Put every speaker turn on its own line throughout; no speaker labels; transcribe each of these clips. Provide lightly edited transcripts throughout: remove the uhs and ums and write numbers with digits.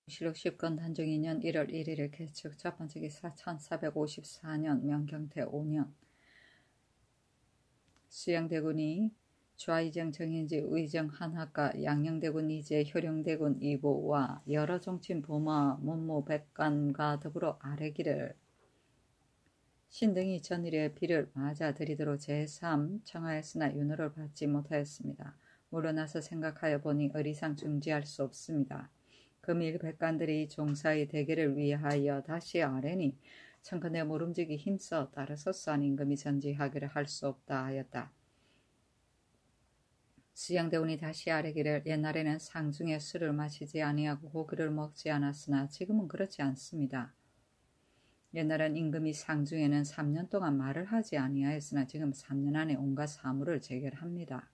실록 10권 단종 2년 1월 1일을 개축 첫 번째 기사 1454년 명경태 5년 수양대군이 좌의정 정인지 의정 한학과 양녕대군 이제 효령대군 이보와 여러 종친 부마 문무 백관과 더불어 아래기를 신등이 전일에 비를 맞아들이도록 제3 청하였으나 윤호를 받지 못하였습니다. 물러나서 생각하여 보니 의리상 중지할 수 없습니다. 금일 백관들이 종사의 대계를 위하여 다시 아뢰니 청컨대 모름지기 힘써 따라서서 임금이 전지하기를 할 수 없다 하였다. 수양대군이 다시 아뢰기를 옛날에는 상중에 술을 마시지 아니하고 고기를 먹지 않았으나 지금은 그렇지 않습니다. 옛날엔 임금이 상중에는 3년 동안 말을 하지 아니하였으나 지금 3년 안에 온갖 사물을 재결합니다.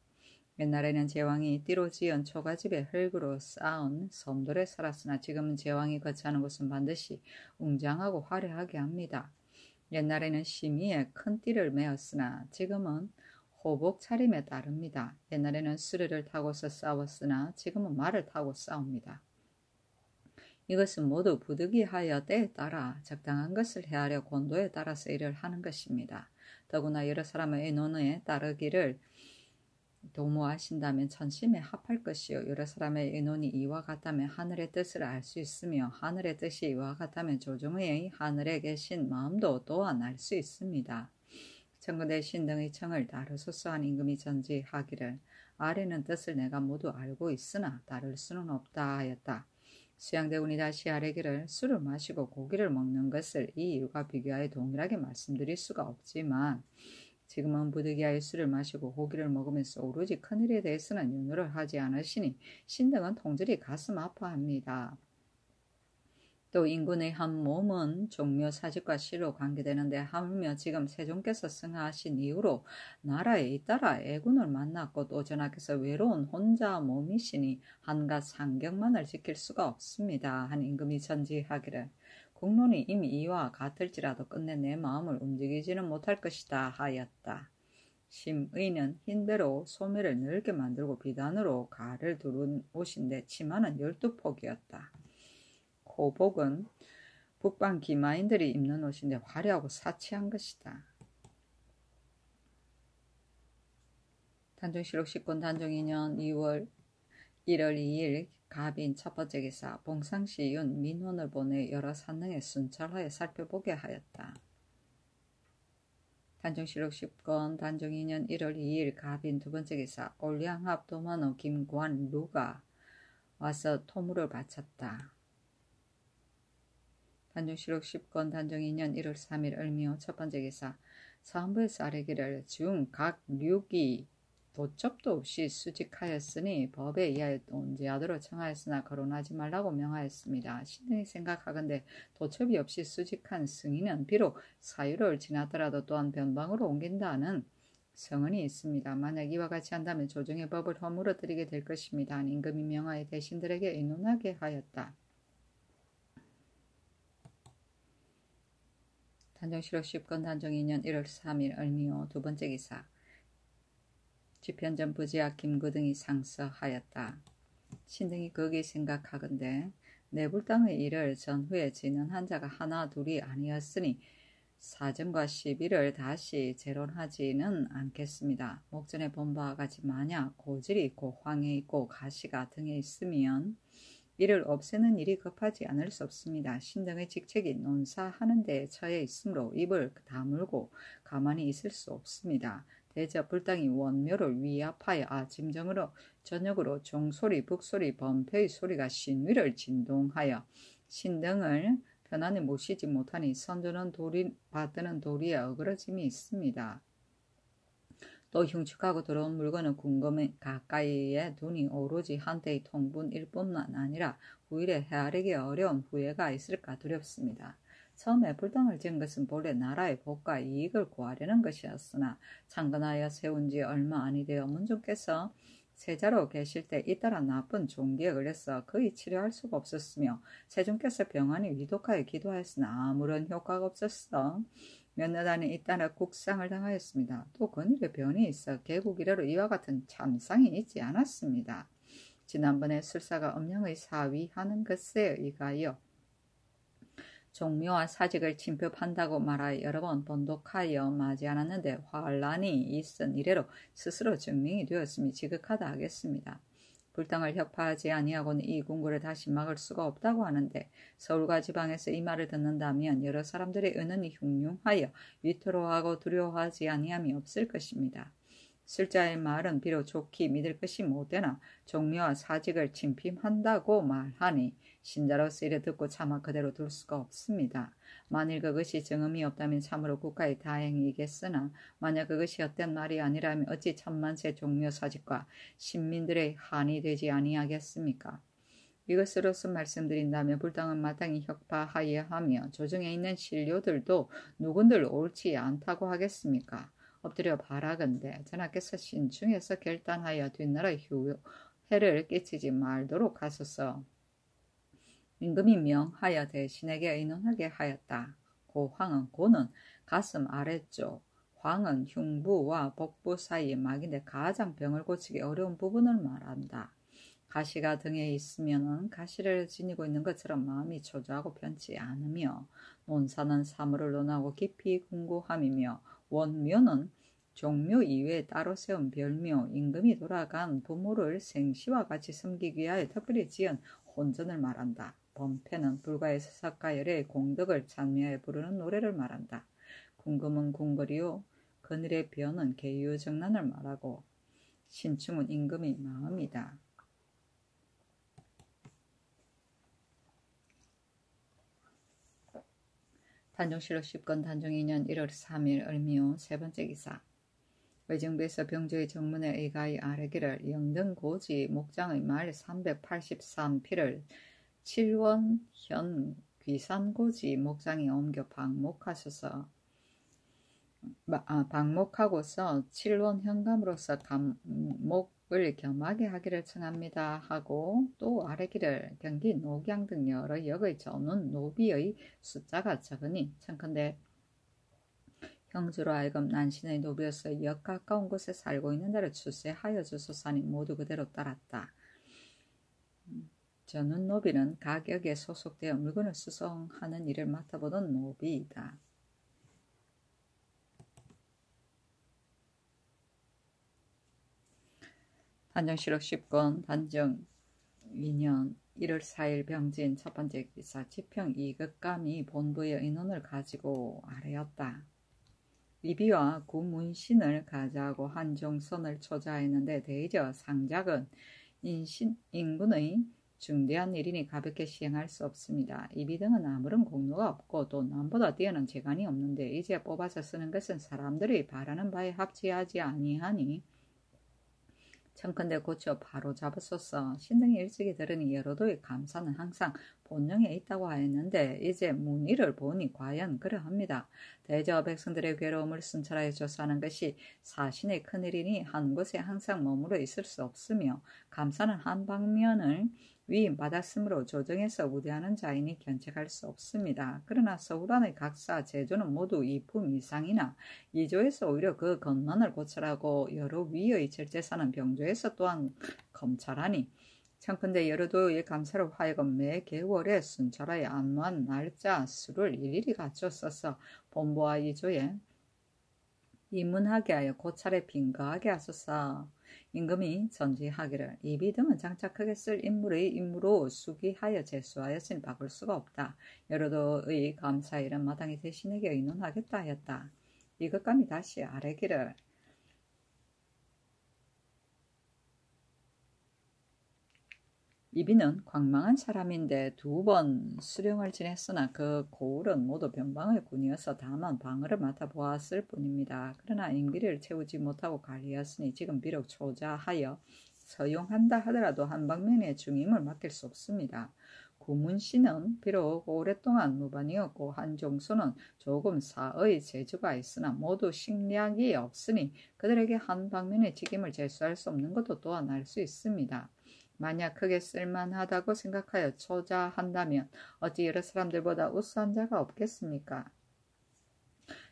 옛날에는 제왕이 띠로 지은 초가집에 흙으로 쌓은 섬돌에 살았으나 지금은 제왕이 거처하는 곳은 반드시 웅장하고 화려하게 합니다. 옛날에는 심의에 큰 띠를 메었으나 지금은 호복 차림에 따릅니다. 옛날에는 수레를 타고서 싸웠으나 지금은 말을 타고 싸웁니다. 이것은 모두 부득이하여 때에 따라 적당한 것을 헤아려 권도에 따라서 일을 하는 것입니다. 더구나 여러 사람의 의논에 따르기를 도모하신다면 천심에 합할 것이요 여러 사람의 의논이 이와 같다면 하늘의 뜻을 알 수 있으며 하늘의 뜻이 이와 같다면 조정의 하늘에 계신 마음도 또한 알 수 있습니다. 청컨대 신등의 청을 따르소서 한 임금이 전지하기를 아래는 뜻을 내가 모두 알고 있으나 따를 수는 없다 하였다. 수양대군이 다시 아뢰기를 술을 마시고 고기를 먹는 것을 이 일과 비교하여 동일하게 말씀드릴 수가 없지만 지금은 부득이하여 술을 마시고 고기를 먹으면서 오로지 큰일에 대해서는 윤호를 하지 않으시니 신등은 통절히 가슴 아파합니다. 또 인군의 한 몸은 종묘 사직과 시로 관계되는데 하물며 지금 세종께서 승하하신 이후로 나라에 잇따라 애군을 만났고 또 전하께서 외로운 혼자 몸이시니 한갓 상경만을 지킬 수가 없습니다. 한 임금이 전지하기를 국론이 이미 이와 같을지라도 끝내 내 마음을 움직이지는 못할 것이다 하였다. 심의는 흰배로 소매를 넓게 만들고 비단으로 가를 두른 옷인데 치마는 12폭이었다. 호복은 북방 기마인들이 입는 옷인데 화려하고 사치한 것이다. 단종실록 10권 단종 2년 1월 2일 갑인 첫 번째 기사 봉상시 윤 민원을 보내 여러 산릉에 순찰하여 살펴보게 하였다. 단종실록 10권 단종 2년 1월 2일 갑인 두 번째 기사 올량합 도만호 김관 루가 와서 토물을 바쳤다. 단종실록 10권 단종 2년 1월 3일 을미호 첫 번째 기사 사헌부에서 아뢰기를 중 각 류기 도첩도 없이 수직하였으니 법에 의하여 온제하도록 청하였으나 거론하지 말라고 명하였습니다. 신등이 생각하건대 도첩이 없이 수직한 승인은 비록 사유를 지나더라도 또한 변방으로 옮긴다는 성언이 있습니다. 만약 이와 같이 한다면 조정의 법을 허물어뜨리게 될 것입니다. 임금이 명하여 대신들에게 의논하게 하였다. 단종실록 10권 단종 2년 1월 3일 을미호 두 번째 기사 지편전 부지학 김구 등이 상서하였다. 신등이 거기 생각하건대 내불당의 일을 전후에 지는 한자가 하나 둘이 아니었으니 사정과 시비를 다시 재론하지는 않겠습니다. 목전에 본 바와 같이 만약 고질이 있고 황해 있고 가시가 등에 있으면 이를 없애는 일이 급하지 않을 수 없습니다. 신등의 직책이 논사하는 데에 처해 있으므로 입을 다물고 가만히 있을 수 없습니다. 대저 불당이 원묘를 위압하여 아침정으로 저녁으로 종소리 북소리 범패의 소리가 신위를 진동하여 신등을 편안히 모시지 못하니 선조는 받드는 도리에 어그러짐이 있습니다. 또 흉측하고 더러운 물건을 궁금해 가까이에 두니 오로지 한때의 통분일 뿐만 아니라 후일에 헤아리기 어려운 후회가 있을까 두렵습니다. 처음에 불당을 지은 것은 본래 나라의 복과 이익을 구하려는 것이었으나 창건하여 세운 지 얼마 아니 되어 문종께서 세자로 계실 때 잇따라 나쁜 종기에 걸려서 거의 치료할 수가 없었으며 세종께서 병환이 위독하여 기도하였으나 아무런 효과가 없었어 몇 년 안에 잇따라 국상을 당하였습니다. 또 건일에 변이 있어 개국 이래로 이와 같은 참상이 있지 않았습니다. 지난번에 술사가 음령의 사위하는 것에 의하여 종묘와 사직을 침표한다고 말하여 여러 번 번독하여 마지 않았는데 환란이 있은 이래로 스스로 증명이 되었음이 지극하다 하겠습니다. 불당을 혁파하지 아니하고는 이 궁궐을 다시 막을 수가 없다고 하는데 서울과 지방에서 이 말을 듣는다면 여러 사람들의 은은히 흉흉하여 위태로워하고 두려워하지 아니함이 없을 것입니다. 술자의 말은 비록 좋게 믿을 것이 못되나 종묘와 사직을 침필한다고 말하니 신자로서 이래 듣고 차마 그대로 둘 수가 없습니다. 만일 그것이 정음이 없다면 참으로 국가의 다행이겠으나 만약 그것이 헛된 말이 아니라면 어찌 천만세 종묘 사직과 신민들의 한이 되지 아니하겠습니까? 이것으로서 말씀드린다면 불당은 마땅히 혁파하여야 하며 조정에 있는 신료들도 누군들 옳지 않다고 하겠습니까? 엎드려 바라건대 전하께서 신중해서 결단하여 뒷나라 해를 끼치지 말도록 하소서. 임금이 명하여 대신에게 의논하게 하였다. 고는 가슴 아래쪽, 황은 흉부와 복부 사이의 막인데 가장 병을 고치기 어려운 부분을 말한다. 가시가 등에 있으면 가시를 지니고 있는 것처럼 마음이 초조하고 편치 않으며 논사는 사물을 논하고 깊이 궁고함이며 원묘는 종묘 이외에 따로 세운 별묘, 임금이 돌아간 부모를 생시와 같이 섬기기 위하여 특별히 지은 혼전을 말한다. 범패는 불가의 서사가열의 공덕을 찬미하여 부르는 노래를 말한다. 궁금은 궁궐이요 그늘의 벼는 계유정난을 말하고 신충은 임금의 마음이다. 단종실록 10권 단종 2년 1월 3일 을미호 세 번째 기사. 의정부에서 병조의 정문에 의가히 아래기를 영등고지 목장의 말 383피를 7원현 귀산고지 목장에 옮겨 방목하고서 7원 현감으로서 감목을 겸하게 하기를 청합니다 하고 또 아래기를 경기 녹양 등 여러 역의 전운 노비의 숫자가 적으니 청컨대 형주로 하여금 난신의 노비로서 역 가까운 곳에 살고 있는 데를 출세하여 주소사니 모두 그대로 따랐다. 전운 노비는 각 역에 소속되어 물건을 수송하는 일을 맡아보던 노비이다. 단정실록 10권 단정 2년 1월 4일 병진 첫 번째 기사. 지평 이극감이 본부의 의논을 가지고 아뢰었다. 이비와 구문신을 가자하고 한종선을 초자했는데 대저 상작은 인군의 중대한 일이니 가볍게 시행할 수 없습니다. 이비 등은 아무런 공로가 없고 또 남보다 뛰어난 재간이 없는데 이제 뽑아서 쓰는 것은 사람들이 바라는 바에 합치하지 아니하니 청컨대 고쳐 바로 잡았소서. 신등이 일찍이 들으니 여로도의 감사는 항상 본령에 있다고 하였는데 이제 문의를 보니 과연 그러합니다. 대저 백성들의 괴로움을 순찰하여 조사하는 것이 사신의 큰일이니 한 곳에 항상 머물러 있을 수 없으며 감사는 한 방면을 위임받았으므로 조정에서 우대하는 자이니 견책할 수 없습니다. 그러나 서울안의 각사 제조는 모두 2품 이상이나 2조에서 오히려 그 건난을 고찰하고 여러 위의 절제사는 병조에서 또한 검찰하니 청컨대 여러도의 감사로 하여금 매 개월에 순찰하여 안무한 날짜 수를 일일이 갖추어서 본부와 2조에 입문하게 하여 고찰에 빈가하게 하소서. 임금이 전지하기를 이비 등은 장차 크게 쓸 인물의 임무로 수기하여 제수하였으니 바꿀 수가 없다. 여러도의 감사일은 마땅히 대신에게 의논하겠다 하였다. 이것감이 다시 아뢰기를 이비는 광망한 사람인데 2번 수령을 지냈으나 그 고을은 모두 변방의 군이어서 다만 방어를 맡아보았을 뿐입니다. 그러나 임기를 채우지 못하고 관리하였으니 지금 비록 초자하여 서용한다 하더라도 한 방면의 중임을 맡길 수 없습니다. 구문씨는 비록 오랫동안 무반이었고 한종수는 조금 사의 재주가 있으나 모두 식량이 없으니 그들에게 한 방면의 직임을 제수할 수 없는 것도 또한 알 수 있습니다. 만약 크게 쓸만하다고 생각하여 초자한다면 어찌 여러 사람들보다 우수한 자가 없겠습니까?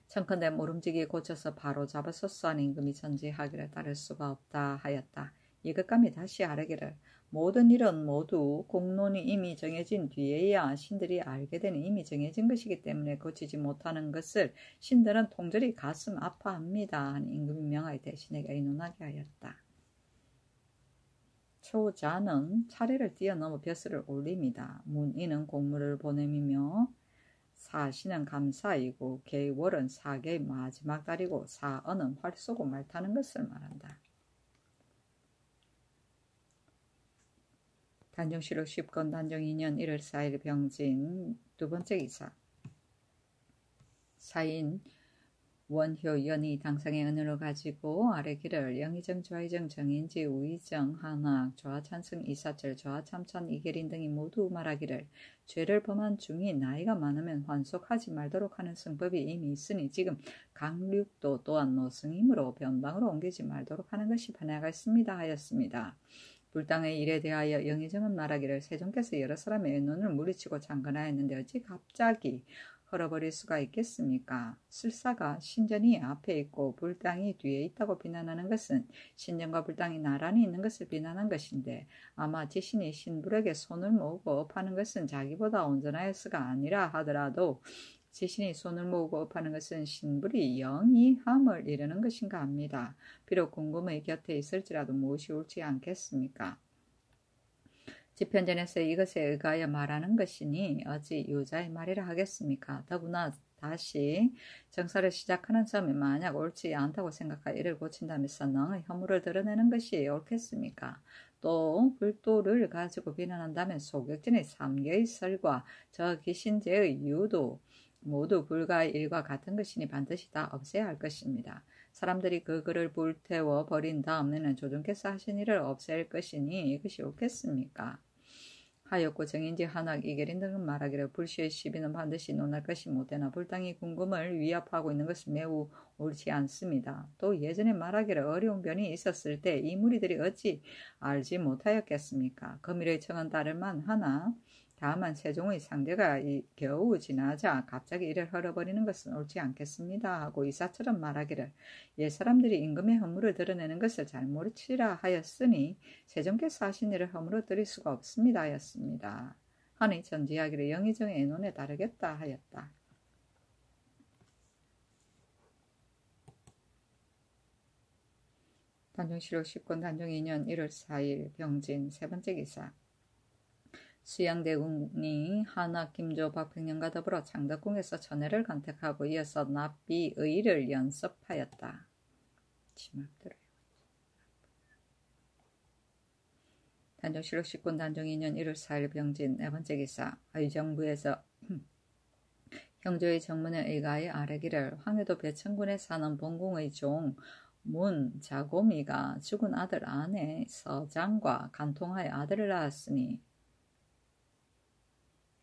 청컨대 모름지기 고쳐서 바로 잡아소서 하는 임금이 전지하기를 따를 수가 없다 하였다. 이것감이 다시 아뢰기를 모든 일은 모두 공론이 이미 정해진 뒤에야 신들이 알게 되는 이미 정해진 것이기 때문에 고치지 못하는 것을 신들은 통절히 가슴 아파합니다. 하는 임금이 명하여 대신에게 의논하게 하였다. 초자는 차례를 뛰어넘어 벼슬을 올립니다. 문이는 공물을 보냄이며 사시는 감사이고 계월은 사계의 마지막 달이고 사언은 활 쏘고 말 타는 것을 말한다. 단정시록 10권 단정 2년 1월 4일 병진 두 번째 기사 사인 원효연이 당상의 은혜를 가지고 아래기를 영의정, 좌의정, 정인지, 우의정, 한학, 좌찬승, 이사철, 좌참찬, 이계린 등이 모두 말하기를 죄를 범한 중이 나이가 많으면 환속하지 말도록 하는 승법이 이미 있으니 지금 강륙도 또한 노승임으로 변방으로 옮기지 말도록 하는 것이 편하겠습니다 하였습니다. 불당의 일에 대하여 영의정은 말하기를 세종께서 여러 사람의 의논을 물리치고 창건하였는데 어찌 갑자기 헐어버릴 수가 있겠습니까? 술사가 신전이 앞에 있고 불당이 뒤에 있다고 비난하는 것은 신전과 불당이 나란히 있는 것을 비난한 것인데 아마 지신이 신불에게 손을 모으고 업하는 것은 자기보다 온전하였으가 아니라 하더라도 지신이 손을 모으고 업하는 것은 신불이 영이함을 이르는 것인가 합니다. 비록 궁금의 곁에 있을지라도 무엇이 옳지 않겠습니까? 지편전에서 이것에 의하여 말하는 것이니 어찌 유자의 말이라 하겠습니까? 더구나 다시 정사를 시작하는 점이 만약 옳지 않다고 생각하여 이를 고친다면서 너의 허물을 드러내는 것이 옳겠습니까? 또 불도를 가지고 비난한다면 소격전의 3개의 설과 저 귀신죄의 이유도 모두 불가의 일과 같은 것이니 반드시 다 없애야 할 것입니다. 사람들이 그 글을 불태워 버린 다음에는 조정께서 하신 일을 없앨 것이니 이것이 옳겠습니까? 하였고 정인지 한학 이계린 등은 말하기를 불시의 시비는 반드시 논할 것이 못되나 불당이 궁금을 위협하고 있는 것은 매우 옳지 않습니다. 또 예전에 말하기를 어려운 변이 있었을 때 이 무리들이 어찌 알지 못하였겠습니까? 금일의 청은 따를만 하나 다만 세종의 상대가 겨우 지나자 갑자기 이를 헐어버리는 것은 옳지 않겠습니다 하고 이사처럼 말하기를 옛 사람들이 임금의 허물을 드러내는 것을 잘못이라 하였으니 세종께서 하신 일을 허물어 드릴 수가 없습니다 하였습니다. 하니 전지하기를 영의정의 의논에 따르겠다 하였다. 단정시록 10권 단정 2년 1월 4일 병진 세 번째 기사 수양대군이 한학, 김조, 박평년과 더불어 창덕궁에서 전해를 간택하고 이어서 납비의를 연습하였다. 단정시록 10권 단정 2년 1월 4일 병진 네 번째 기사 의정부에서 형조의 정문에 의하여 아뢰기를 황해도 배천군에 사는 본궁의 종 문자고미가 죽은 아들 아내 서장과 간통하여 아들을 낳았으니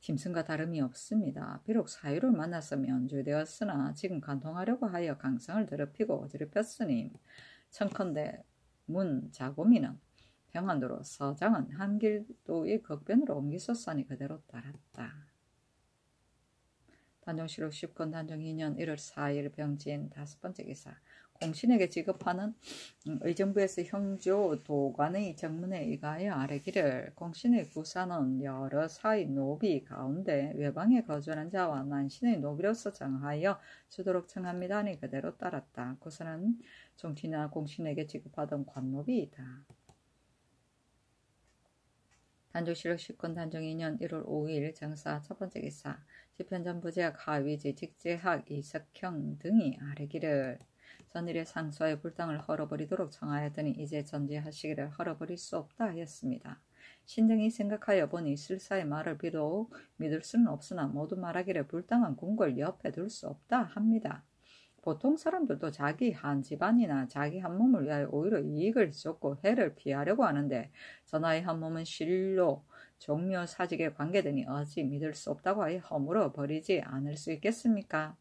짐승과 다름이 없습니다. 비록 사유를 만나서 면죄되었으나 지금 간통하려고 하여 강성을 더럽히고 어지럽혔으니 청컨대 문자고미는 평안도로 서장은 한길도의 극변으로 옮기소서니 그대로 따랐다. 단정시록 10권 단정 2년 1월 4일 병진 다섯 번째 기사 공신에게 지급하는 의정부에서 형조 도관의 정문에 의하여 아뢰기를 공신의 구사는 여러 사의 노비 가운데 외방에 거주하는 자와 난신의 노비로서 정하여 주도록 청합니다니 그대로 따랐다. 구사는 정치나 공신에게 지급하던 관노비이다. 단정시록 10권 단정 2년 1월 5일 정사 첫 번째 기사 지편전 부제학 하위지 직제학 이석형 등이 아뢰기를 전일의 상소의 불당을 헐어버리도록 청하였더니 이제 전제하시기를 헐어버릴 수 없다 하였습니다. 신등이 생각하여 보니 술사의 말을 비록 믿을 수는 없으나 모두 말하기를 불당한 궁궐 옆에 둘 수 없다 합니다. 보통 사람들도 자기 한 집안이나 자기 한 몸을 위하여 오히려 이익을 쫓고 해를 피하려고 하는데 전하의 한 몸은 실로 종묘 사직에 관계되니 어찌 믿을 수 없다고 하여 허물어 버리지 않을 수 있겠습니까?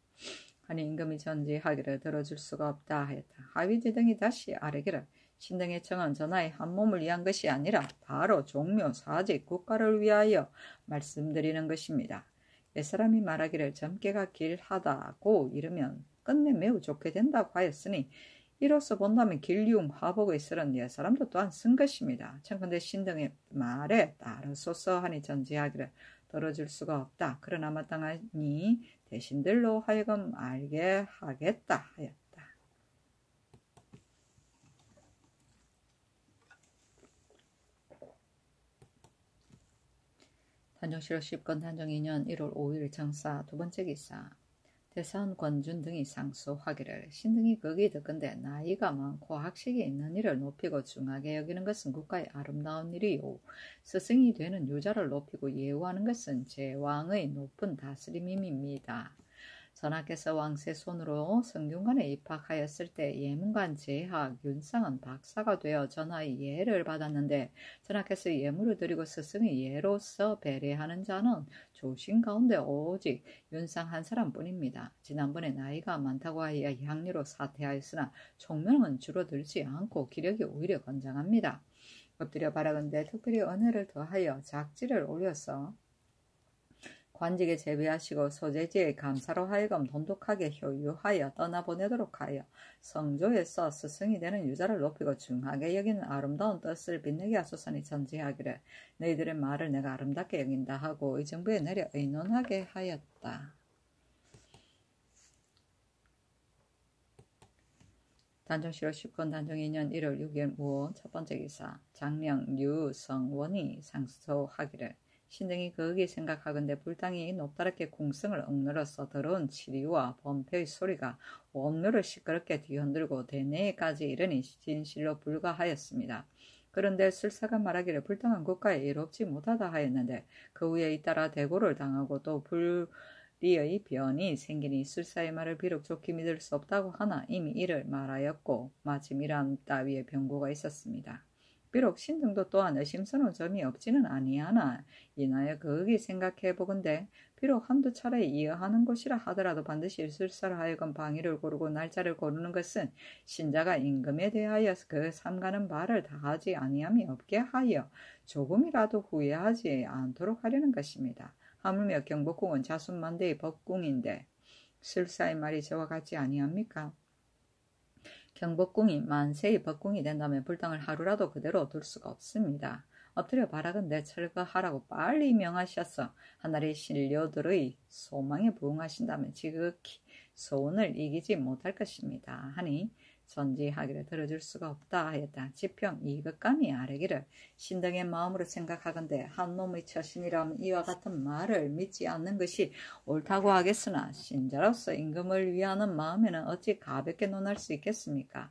하니 임금이 전지하기를 들어줄 수가 없다 하였다. 하위지 등이 다시 아뢰기를 신등의 청은 전하의 한 몸을 위한 것이 아니라 바로 종묘 사직 국가를 위하여 말씀드리는 것입니다. 옛사람이 말하기를 젊게가 길하다고 이르면 끝내 매우 좋게 된다고 하였으니 이로써 본다면 길리움 화복의 쓸은 옛사람도 또한 쓴 것입니다. 청컨대 신등의 말에 따르소서 하니 전지하기를 들어줄 수가 없다. 그러나 마땅하니 대신들로 하여금 알게 하겠다 하였다. 단정실록 10건 단정 2년 1월 5일 정사 두번째 기사 대사원 권준 등이 상소하기를 신등이 거기 듣건대 나이가 많고 학식이 있는 이를 높이고 중하게 여기는 것은 국가의 아름다운 일이요 스승이 되는 유자를 높이고 예우하는 것은 제왕의 높은 다스림임입니다. 전하께서 왕세 손으로 성균관에 입학하였을 때 예문관 재학 윤상은 박사가 되어 전하의 예를 받았는데 전하께서 예물을 드리고 스승의 예로서 배례하는 자는 조신 가운데 오직 윤상 한 사람뿐입니다. 지난번에 나이가 많다고 하여 향리로 사퇴하였으나 총명은 줄어들지 않고 기력이 오히려 건장합니다. 엎드려 바라건대 특별히 은혜를 더하여 작지를 올려서 관직에 제비하시고 소재지의 감사로 하여금 돈독하게 효유하여 떠나보내도록 하여 성조에서 스승이 되는 유자를 높이고 중하게 여기는 아름다운 뜻을 빛내게 하소서니 전지하기를 너희들의 말을 내가 아름답게 여긴다 하고 의정부에 내려 의논하게 하였다. 단정실록 10건 단정 2년 1월 6일 무호 첫번째 기사 장령 유성원이 상소하기를 신등이 거기에 생각하건대 불당이 높다랗게 궁성을 억눌러서 더러운 치리와 범패의 소리가 온묘를 시끄럽게 뒤흔들고 대내에까지 이르니 진실로 불가하였습니다. 그런데 술사가 말하기를 불당한 국가에 이롭지 못하다 하였는데 그 후에 잇따라 대고를 당하고 또 불리의 변이 생기니 술사의 말을 비록 좋게 믿을 수 없다고 하나 이미 이를 말하였고 마침 이러한 따위의 병고가 있었습니다. 비록 신등도 또한 의심스러운 점이 없지는 아니하나 이나여 거기 생각해보건대 비록 한두 차례 이어하는 것이라 하더라도 반드시 술사를 하여금 방위를 고르고 날짜를 고르는 것은 신자가 임금에 대하여 그 삼가는 바를 다하지 아니함이 없게 하여 조금이라도 후회하지 않도록 하려는 것입니다. 하물며 경복궁은 자순만대의 법궁인데 술사의 말이 저와 같지 아니합니까? 경복궁이 만세의 법궁이 된다면 불당을 하루라도 그대로 둘 수가 없습니다. 엎드려 바라건대 철거하라고 빨리 명하셔서 하늘의 신료들의 소망에 부응하신다면 지극히 소원을 이기지 못할 것입니다. 하니 전지하기를 들어줄 수가 없다 하였다. 지평 이것감이 아뢰기를 신등의 마음으로 생각하건대 한 놈의 처신이라면 이와 같은 말을 믿지 않는 것이 옳다고 하겠으나 신자로서 임금을 위하는 마음에는 어찌 가볍게 논할 수 있겠습니까?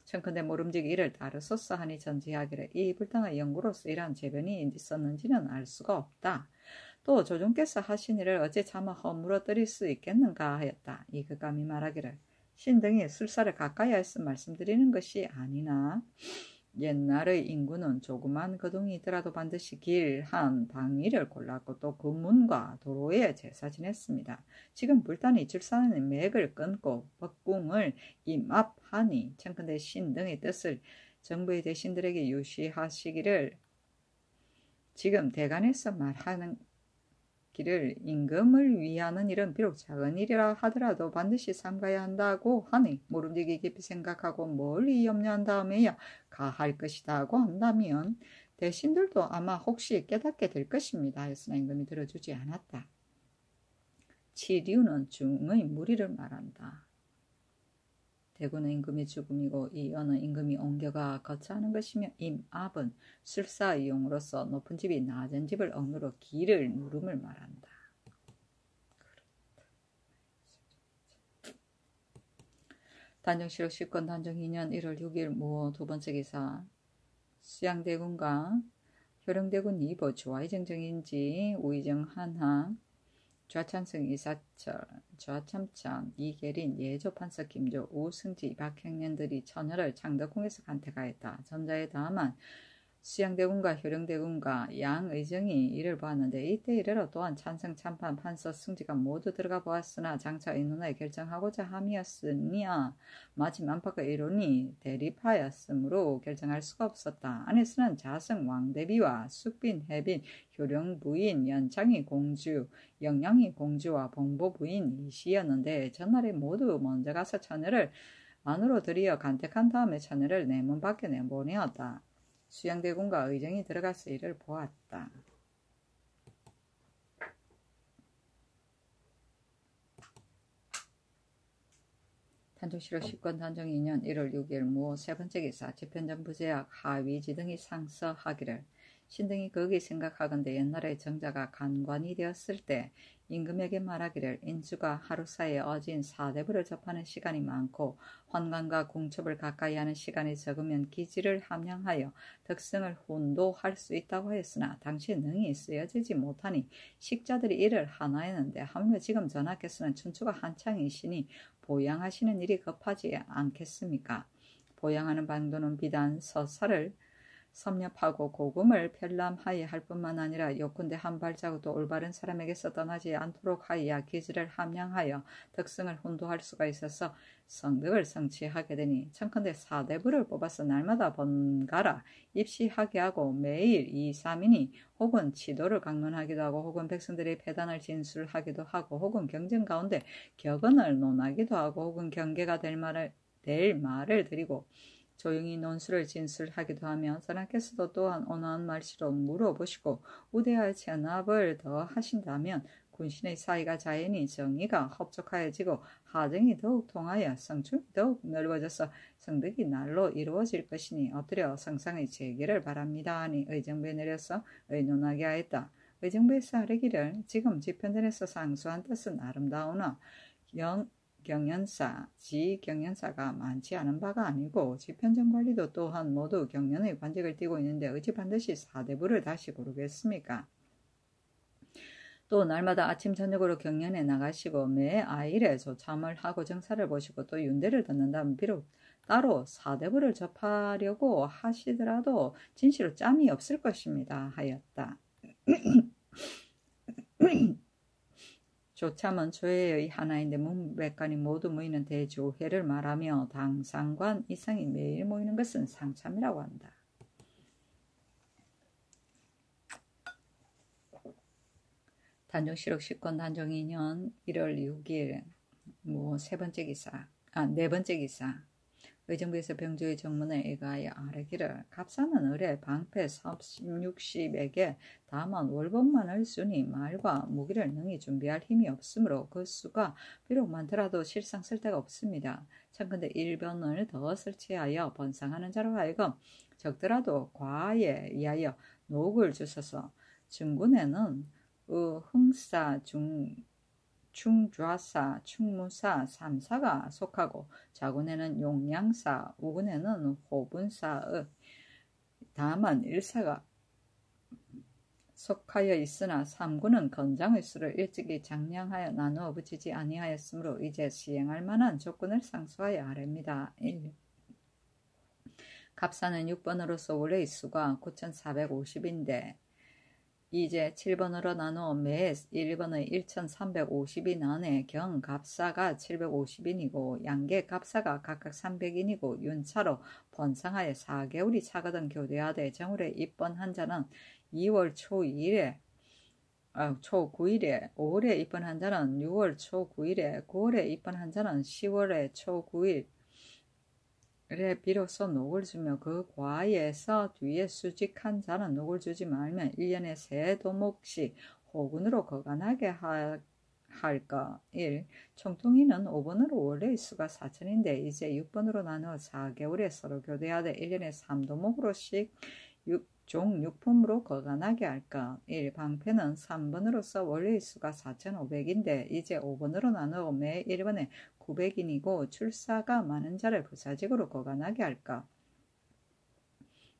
청컨대 모름지기 이를 따르소서 하니 전지하기를 이 불당의 연구로서 이러한 재변이 있었는지는 알 수가 없다. 또 조종께서 하신 일을 어찌 차마 허물어뜨릴 수 있겠는가 하였다. 이것감이 말하기를 신등이 술사를 가까이 하였음 말씀드리는 것이 아니나 옛날의 인구는 조그만 거동이 있더라도 반드시 길 한 방위를 골랐고 또 그 문과 도로에 제사 지냈습니다. 지금 불단이 출산의 맥을 끊고 법궁을 임압하니 청컨대 신등의 뜻을 정부의 대신들에게 유시하시기를 지금 대간에서 말하는 길을 임금을 위하는 일은 비록 작은 일이라 하더라도 반드시 삼가야 한다고 하니 모름지기 깊이 생각하고 멀리 염려한 다음에야 가할 것이다 하고 한다면 대신들도 아마 혹시 깨닫게 될 것입니다. 하였으나 임금이 들어주지 않았다. 치류는 중의 무리를 말한다. 대구는 임금의 죽음이고 이어는 임금이 옮겨가 거처하는 것이며 임압은 술사의 용으로서 높은 집이 낮은 집을 억누러 길을 누름을 말한다. 단정실록 10건 단정 2년 1월 6일 무호 두번째 기사 수양대군과 효령대군 2보 조화의정정인지 우의정 한하 좌찬승 이사철, 좌참천, 이계린, 예조판서 김조, 우승지, 박형년들이 처녀를 장덕궁에서 간택하였다. 전자에 다만 수양대군과 효령대군과 양의정이 이를 보았는데 이때 이래로 또한 찬성, 참판, 판서, 승지가 모두 들어가 보았으나 장차 의논하여 결정하고자 함이었으니야 마침 안팎의 이론이 대립하였으므로 결정할 수가 없었다. 안에서는 자성, 왕대비와 숙빈, 해빈, 효령 부인, 연창이 공주, 영양이 공주와 봉보 부인 이시였는데 전날에 모두 먼저 가서 처녀를 안으로 들이어 간택한 다음에 처녀를 내문 밖에 내보내었다. 수양대군과 의정이 들어가서 이를 보았다. 단종실록 10권 단종 2년 1월 6일 무 세 번째 기사 집현전 부제약 하위지 등이 상서하기를 신등이 거기 생각하건대 옛날에 정자가 간관이 되었을 때 임금에게 말하기를 인주가 하루 사이에 어진 사대부를 접하는 시간이 많고 환관과 궁첩을 가까이 하는 시간이 적으면 기지를 함량하여 덕승을 혼도할 수 있다고 하였으나 당시 능히 쓰여지지 못하니 식자들이 이를 하나였는데 하물며 지금 전하께서는 춘추가 한창이시니 보양하시는 일이 급하지 않겠습니까? 보양하는 방도는 비단 서사를 섭렵하고 고금을 편람하여 할 뿐만 아니라 요컨대 한 발자국도 올바른 사람에게서 떠나지 않도록 하여 기지를 함량하여 덕승을 혼도할 수가 있어서 성덕을 성취하게 되니 청컨대 사대부를 뽑아서 날마다 번갈아 입시하게 하고 매일 2, 3인이 혹은 치도를 강론하기도 하고 혹은 백성들의 패단을 진술하기도 하고 혹은 경전 가운데 격언을 논하기도 하고 혹은 경계가 될 말을 드리고 조용히 논술을 진술하기도 하며 전하께서도 또한 온화한 말씨로 물어보시고 우대할 체납을 더 하신다면 군신의 사이가 자연히 정의가 흡족하여지고 하정이 더욱 통하여 성충이 더욱 넓어져서 성덕이 날로 이루어질 것이니 엎드려 성상의 재기를 바랍니다 하니 의정부에 내려서 의논하게 하였다. 의정부에서 하르기를 지금 집현전에서 상수한 뜻은 아름다우나 경연사, 지경연사가 많지 않은 바가 아니고 집현전 관리도 또한 모두 경연의 관직을 띠고 있는데 어찌 반드시 사대부를 다시 고르겠습니까? 또 날마다 아침 저녁으로 경연에 나가시고 매 아일에 조참을 하고 정사를 보시고 또 윤대를 듣는다면 비록 따로 사대부를 접하려고 하시더라도 진시로 짬이 없을 것입니다 하였다. 조참은 조회의 하나인데 문백관이 모두 모이는 대조회를 말하며 당상관 이상이 매일 모이는 것은 상참이라고 한다. 단종실록 10권 단종 2년 1월 6일 네 번째 기사 의정부에서 병조의 정문에 의가하여 아뢰기를 갑사는 을에 방패 30-60에게 다만 월복만을 쓰니 말과 무기를 능히 준비할 힘이 없으므로 그 수가 비록 많더라도 실상 쓸 데가 없습니다. 청컨대 1변을 더 설치하여 번상하는 자로 하여금 적더라도 과에 의하여 녹을 주소서. 중군에는 흥사 충좌사, 충무사, 삼사가 속하고 자군에는 용량사, 우군에는 호분사의 다만 일사가 속하여 있으나 삼군은 건장의 수를 일찍이 장량하여 나누어 붙이지 아니하였으므로 이제 시행할 만한 조건을 상수하여 아랍니다. 1. 갑사는 6번으로서 원래의 수가 9,450인데 이제 7번으로 나누어 매 1번의 1350인 안에 경 갑사가 750인이고 양계 갑사가 각각 300인이고 윤차로 번상하여 4개월이 차거든 교대하되 정월에 입번한 자는 2월 초 9일에 5월에 입번한 자는 6월 초 9일에 9월에 입번한 자는 10월에 초 9일 에 비로소 녹을 주며 그 과에서 뒤에 수직한 자는 녹을 주지 말면 1년에 세 도목씩 호군으로 거간하게 할까. 1. 총통이는 5번으로 원래의 수가 4천인데 이제 6번으로 나누어 4개월에 서로 교대하되 1년에 3도목으로씩 종 6품으로 거간하게 할까. 1. 방패는 3번으로서 원래의 수가 4,500인데 이제 5번으로 나누어 매 1번에 900인이고 출사가 많은 자를 부사직으로 거간하게 할까.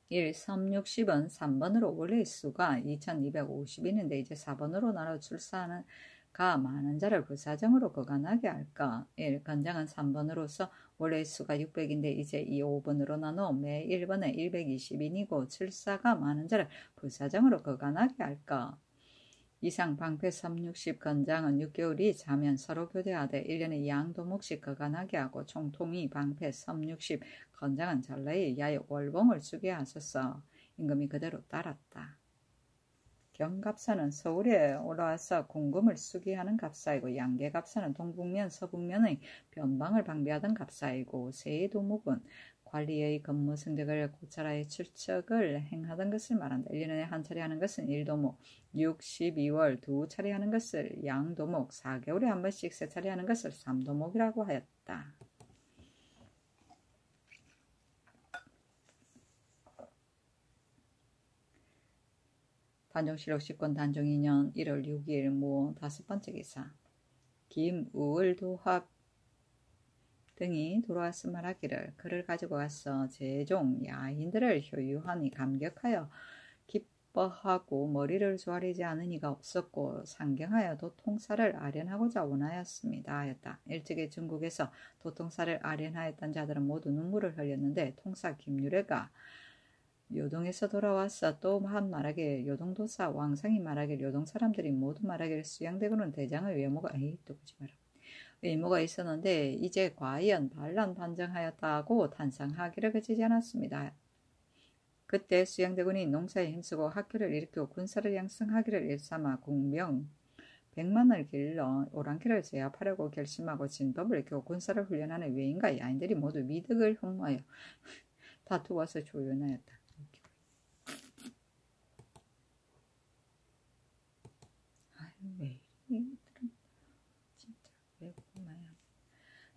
1. 섬60은 3번으로 원래의 수가 2250인인데 이제 4번으로 나눠 출사가 많은 자를 부사정으로 거간하게 할까. 1. 건장은 3번으로서 원래의 수가 600인데 이제 5번으로 나눠 매 1번에 120인이고 출사가 많은 자를 부사정으로 거간하게 할까. 이상 방패 360 건장은 6개월이 자면 서로 교대하되 1년에 양도목씩 거간하게 하고 총통이 방패 360 건장은 전례에 의하여 월봉을 주게 하소서. 임금이 그대로 따랐다. 경갑사는 서울에 올라와서 공금을 수기하는 갑사이고 양계갑사는 동북면 서북면의 변방을 방비하던 갑사이고 세도목은 관리의 근무 성적을 고찰하여 출척을 행하던 것을 말한다. 1년에 한 차례 하는 것은 1도목, 6, 12월 두 차례 하는 것을 양도목, 4개월에 한 번씩 세 차례 하는 것을 3도목이라고 하였다. 단종실록 10권 단종 2년 1월 6일 모 5번째 기사 김우을도합 등이 돌아와서 말하기를 그를 가지고 와서 제종 야인들을 효유하니 감격하여 기뻐하고 머리를 조아리지 않은 이가 없었고 상경하여 도통사를 아련하고자 원하였습니다 하였다. 일찍이 중국에서 도통사를 아련하였던 자들은 모두 눈물을 흘렸는데 통사 김유래가 요동에서 돌아와서 또 한 말하길 요동도사 왕상이 말하길 요동 사람들이 모두 말하길 수양대군은 대장의 외모가 또 보지 마라. 외모가 있었는데 이제 과연 반란 반정하였다고 탄상하기를 그치지 않았습니다. 그때 수양대군이 농사에 힘쓰고 학교를 일으키고 군사를 양성하기를 일삼아 공병 100만을 길러 오랑캐를 제압하려고 결심하고 진법을 익히고 군사를 훈련하는 외인과 야인들이 모두 미덕을 흠모하여 다투어서 조연하였다. 왜 진짜 왜 고마야.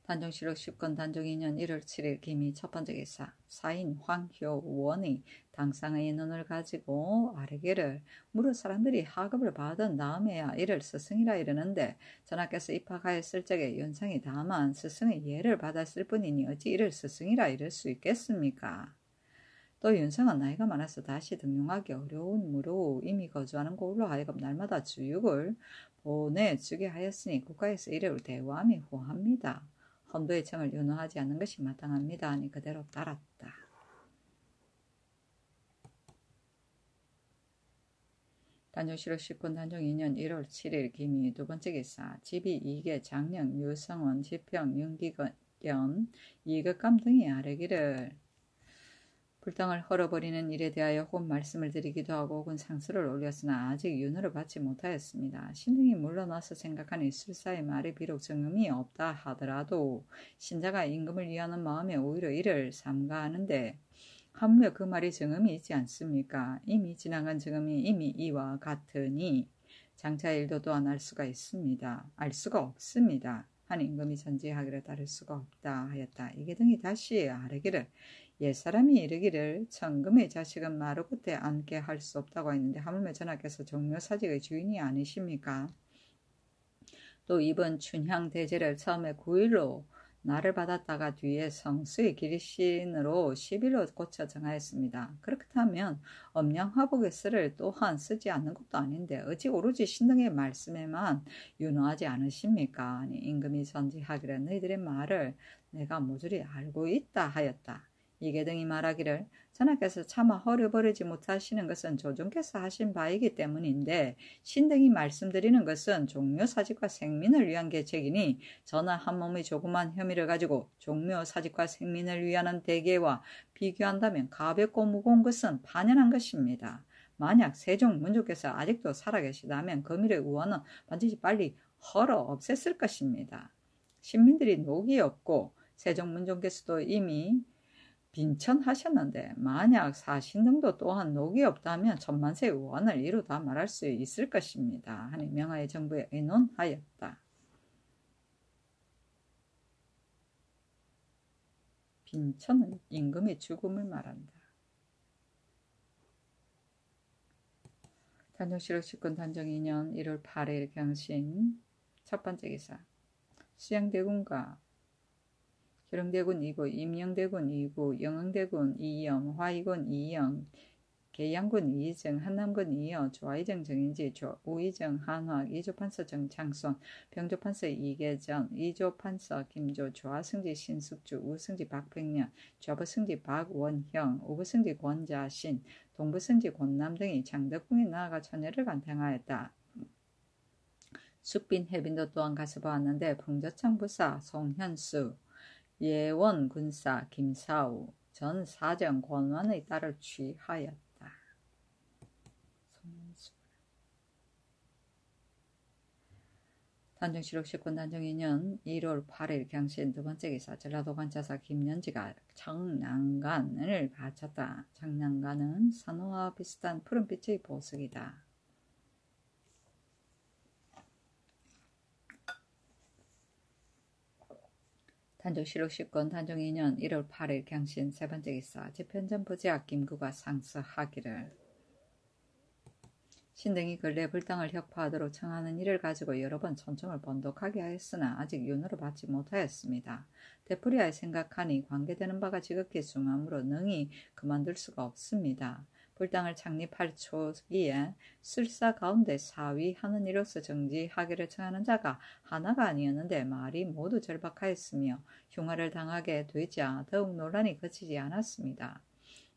단종실록 10권 단종 2년 1월 7일 김이 첫 번째 기사 사인 황효원이 당상의 인원을 가지고 아르기를 무릇 사람들이 하급을 받은 다음에야 이를 스승이라 이르는데 전하께서 입학하였을 적에 연상이 다만 스승의 예를 받았을 뿐이니 어찌 이를 스승이라 이를 수 있겠습니까? 또 윤성은 나이가 많아서 다시 등용하기 어려우므로 이미 거주하는 곳으로 하여금 날마다 주육을 보내주게 하였으니 국가에서 이를 대우함이 후합니다. 헌도의 청을 윤호하지 않는 것이 마땅합니다. 하니 그대로 따랐다. 단종실록 10권 단종 2년 1월 7일 김이 두 번째 기사 집이 이계 장령 유성원 지평 윤기견 이극감 등이 아뢰기를 불당을 헐어버리는 일에 대하여 혹은 말씀을 드리기도 하고 혹은 상수를 올렸으나 아직 윤호를 받지 못하였습니다. 신등이 물러나서 생각하니 술사의 말이 비록 정음이 없다 하더라도 신자가 임금을 위하는 마음에 오히려 이를 삼가하는데 하물며 그 말이 정음이 있지 않습니까? 이미 지나간 정음이 이미 이와 같으니 장차 일도 또한 알 수가 없습니다. 한 임금이 전지하기를 따를 수가 없다 하였다. 이게 등이 다시 아뢰기를 옛사람이 이르기를 천금의 자식은 마루 끝에 앉게 할 수 없다고 했는데 하물며 전하께서 종묘사직의 주인이 아니십니까? 또 이번 춘향 대제를 처음에 9일로 날을 받았다가 뒤에 성수의 기리신으로 10일로 고쳐 정하였습니다. 그렇다면 엄양화복의 쓰를 또한 쓰지 않는 것도 아닌데 어찌 오로지 신등의 말씀에만 윤호하지 않으십니까? 아니 임금이 전지하기를 너희들의 말을 내가 모조리 알고 있다 하였다. 이계등이 말하기를 전하께서 차마 허려버리지 못하시는 것은 조정께서 하신 바이기 때문인데 신등이 말씀드리는 것은 종묘사직과 생민을 위한 계책이니 전하 한 몸의 조그만 혐의를 가지고 종묘사직과 생민을 위하는 대계와 비교한다면 가볍고 무거운 것은 반연한 것입니다. 만약 세종문조께서 아직도 살아계시다면 금일의 우환은 반드시 빨리 헐어 없앴을 것입니다. 신민들이 녹이 없고 세종문조께서도 이미 빈천하셨는데 만약 사신등도 또한 녹이 없다면 천만세의 우환을 이루다 말할 수 있을 것입니다. 하니 명하의 정부에 의논하였다. 빈천은 임금의 죽음을 말한다. 단종실록 10권 단종 2년 1월 8일 경신 첫 번째 기사 수양대군과 효령대군 2구, 임영대군 2구, 영흥대군 2영, 화이군 2영, 계양군 2정, 한남군 2여, 조아이정 정인지, 우이정 한화, 이조판서 정창손, 병조판서 이계전, 이조판서 김조, 조아승지 신숙주, 우승지 박백년, 좌부승지 박원형, 우부승지 권자신, 동부승지 권남 등이 장덕궁에 나아가 처녀를 간탱하였다. 숙빈 해빈도 또한 가서 보았는데 풍저창 부사 송현수, 예원 군사 김사우 전 사정 권완의 딸을 취하였다. 송현수 단정시록 10권 단정 2년 1월 8일 경신 두 번째 기사 전라도 관차사 김연지가 청량간을 바쳤다. 청량간은 산호와 비슷한 푸른빛의 보석이다. 단정시록 10권 단정 2년 1월 8일 경신 세 번째 기사 집현전 부제학 김구가 상서하기를 신등이 근래 불당을 혁파하도록 청하는 일을 가지고 여러 번 천청을 번독하게 하였으나 아직 윤호를 받지 못하였습니다. 되풀이하여 생각하니 관계되는 바가 지극히 중하므로 능히 그만둘 수가 없습니다. 불당을 창립할 초기에 술사 가운데 사위하는 이로서 정지하기를 청하는 자가 하나가 아니었는데 말이 모두 절박하였으며 흉화를 당하게 되자 더욱 논란이 그치지 않았습니다.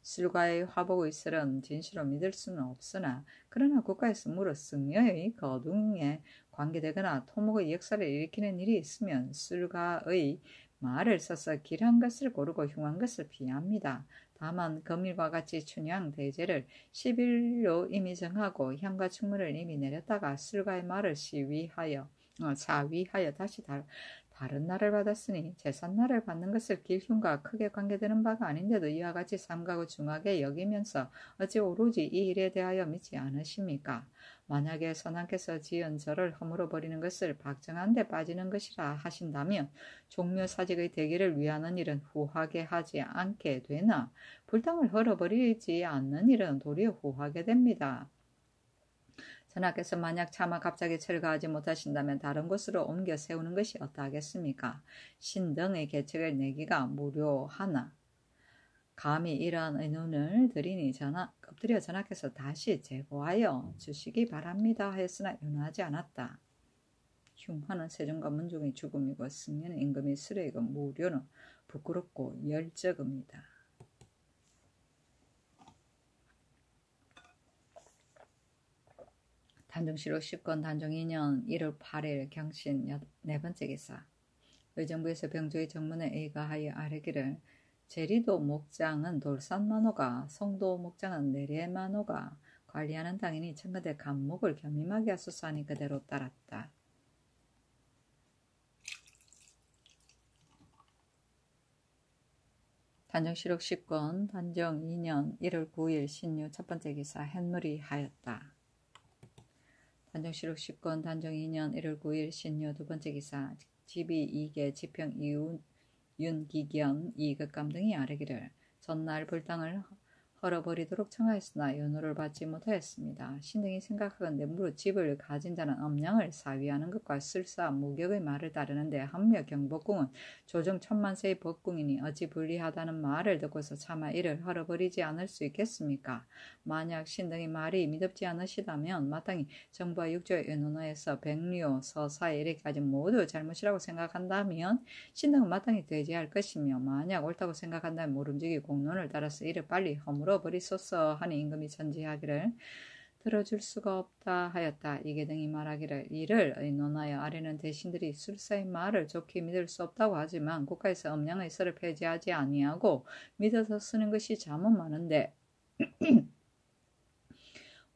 술과의 화복의 설은 진실로 믿을 수는 없으나 그러나 국가에서 무릇 승려의 거둥에 관계되거나 토목의 역사를 일으키는 일이 있으면 술과의 말을 써서 길한 것을 고르고 흉한 것을 피합니다. 다만 금일과 같이 춘향 대제를 10일로 이미 정하고 향과 충문을 이미 내렸다가 술과의 말을 사위하여 다시 다른 날을 받았으니 제삿날을 받는 것을 길흉과 크게 관계되는 바가 아닌데도 이와 같이 삼가고 중하게 여기면서 어찌 오로지 이 일에 대하여 믿지 않으십니까? 만약에 선왕께서 지은 절을 허물어 버리는 것을 박정한 데 빠지는 것이라 하신다면 종묘사직의 대기를 위하는 일은 후하게 하지 않게 되나 불당을 헐어버리지 않는 일은 도리어 후하게 됩니다. 전하께서 만약 차마 갑자기 철거하지 못하신다면 다른 곳으로 옮겨 세우는 것이 어떠하겠습니까? 신등의 계책을 내기가 무료하나 감히 이러한 의논을 드리니 엎드려 전하께서 다시 제고하여 주시기 바랍니다 하였으나 윤호하지 않았다. 흉화는 세종과 문종의 죽음이고 승려는 임금의 수레이고 무료는 부끄럽고 열적입니다. 단정시록 10권 단정 2년 1월 8일 경신 네 번째 기사 의정부에서 병조의 정문에 의거하여 아뢰기를 제리도 목장은 돌산만호가 송도 목장은 내례만호가 관리하는 당인이 청근대 감목을 겸임하게 하소서 하니 그대로 따랐다. 단정시록 10권 단정 2년 1월 9일 신유 첫 번째 기사 햇물이 하였다. 단정시록 10권 단정 2년 1월 9일 신유 두 번째 기사 집이 이계 지평 윤기견 이극감 등이 아뢰기를 전날 불당을 헐어버리도록 청하였으나 윤호를 받지 못하였습니다. 신등이 생각하건대 무릇 집을 가진 자는 엄량을 사위하는 것과 술사 무격의 말을 따르는데 한며 경복궁은 조정 천만세의 법궁이니 어찌 불리하다는 말을 듣고서 차마 이를 헐어버리지 않을 수 있겠습니까? 만약 신등의 말이 믿음지 않으시다면 마땅히 정부와 육조의 의논하에서 백리오 서사에 이르기까지 모두 잘못이라고 생각한다면 신등은 마땅히 대지할 것이며 만약 옳다고 생각한다면 모름지기 공론을 따라서 이를 빨리 허물어버리소서 하니 임금이 전지하기를 들어줄 수가 없다 하였다. 이계등이 말하기를 이를 의논하여 아래는 대신들이 술사의 말을 좋게 믿을 수 없다고 하지만 국가에서 엄량의 설을 폐지하지 아니하고 믿어서 쓰는 것이 잠은 많은데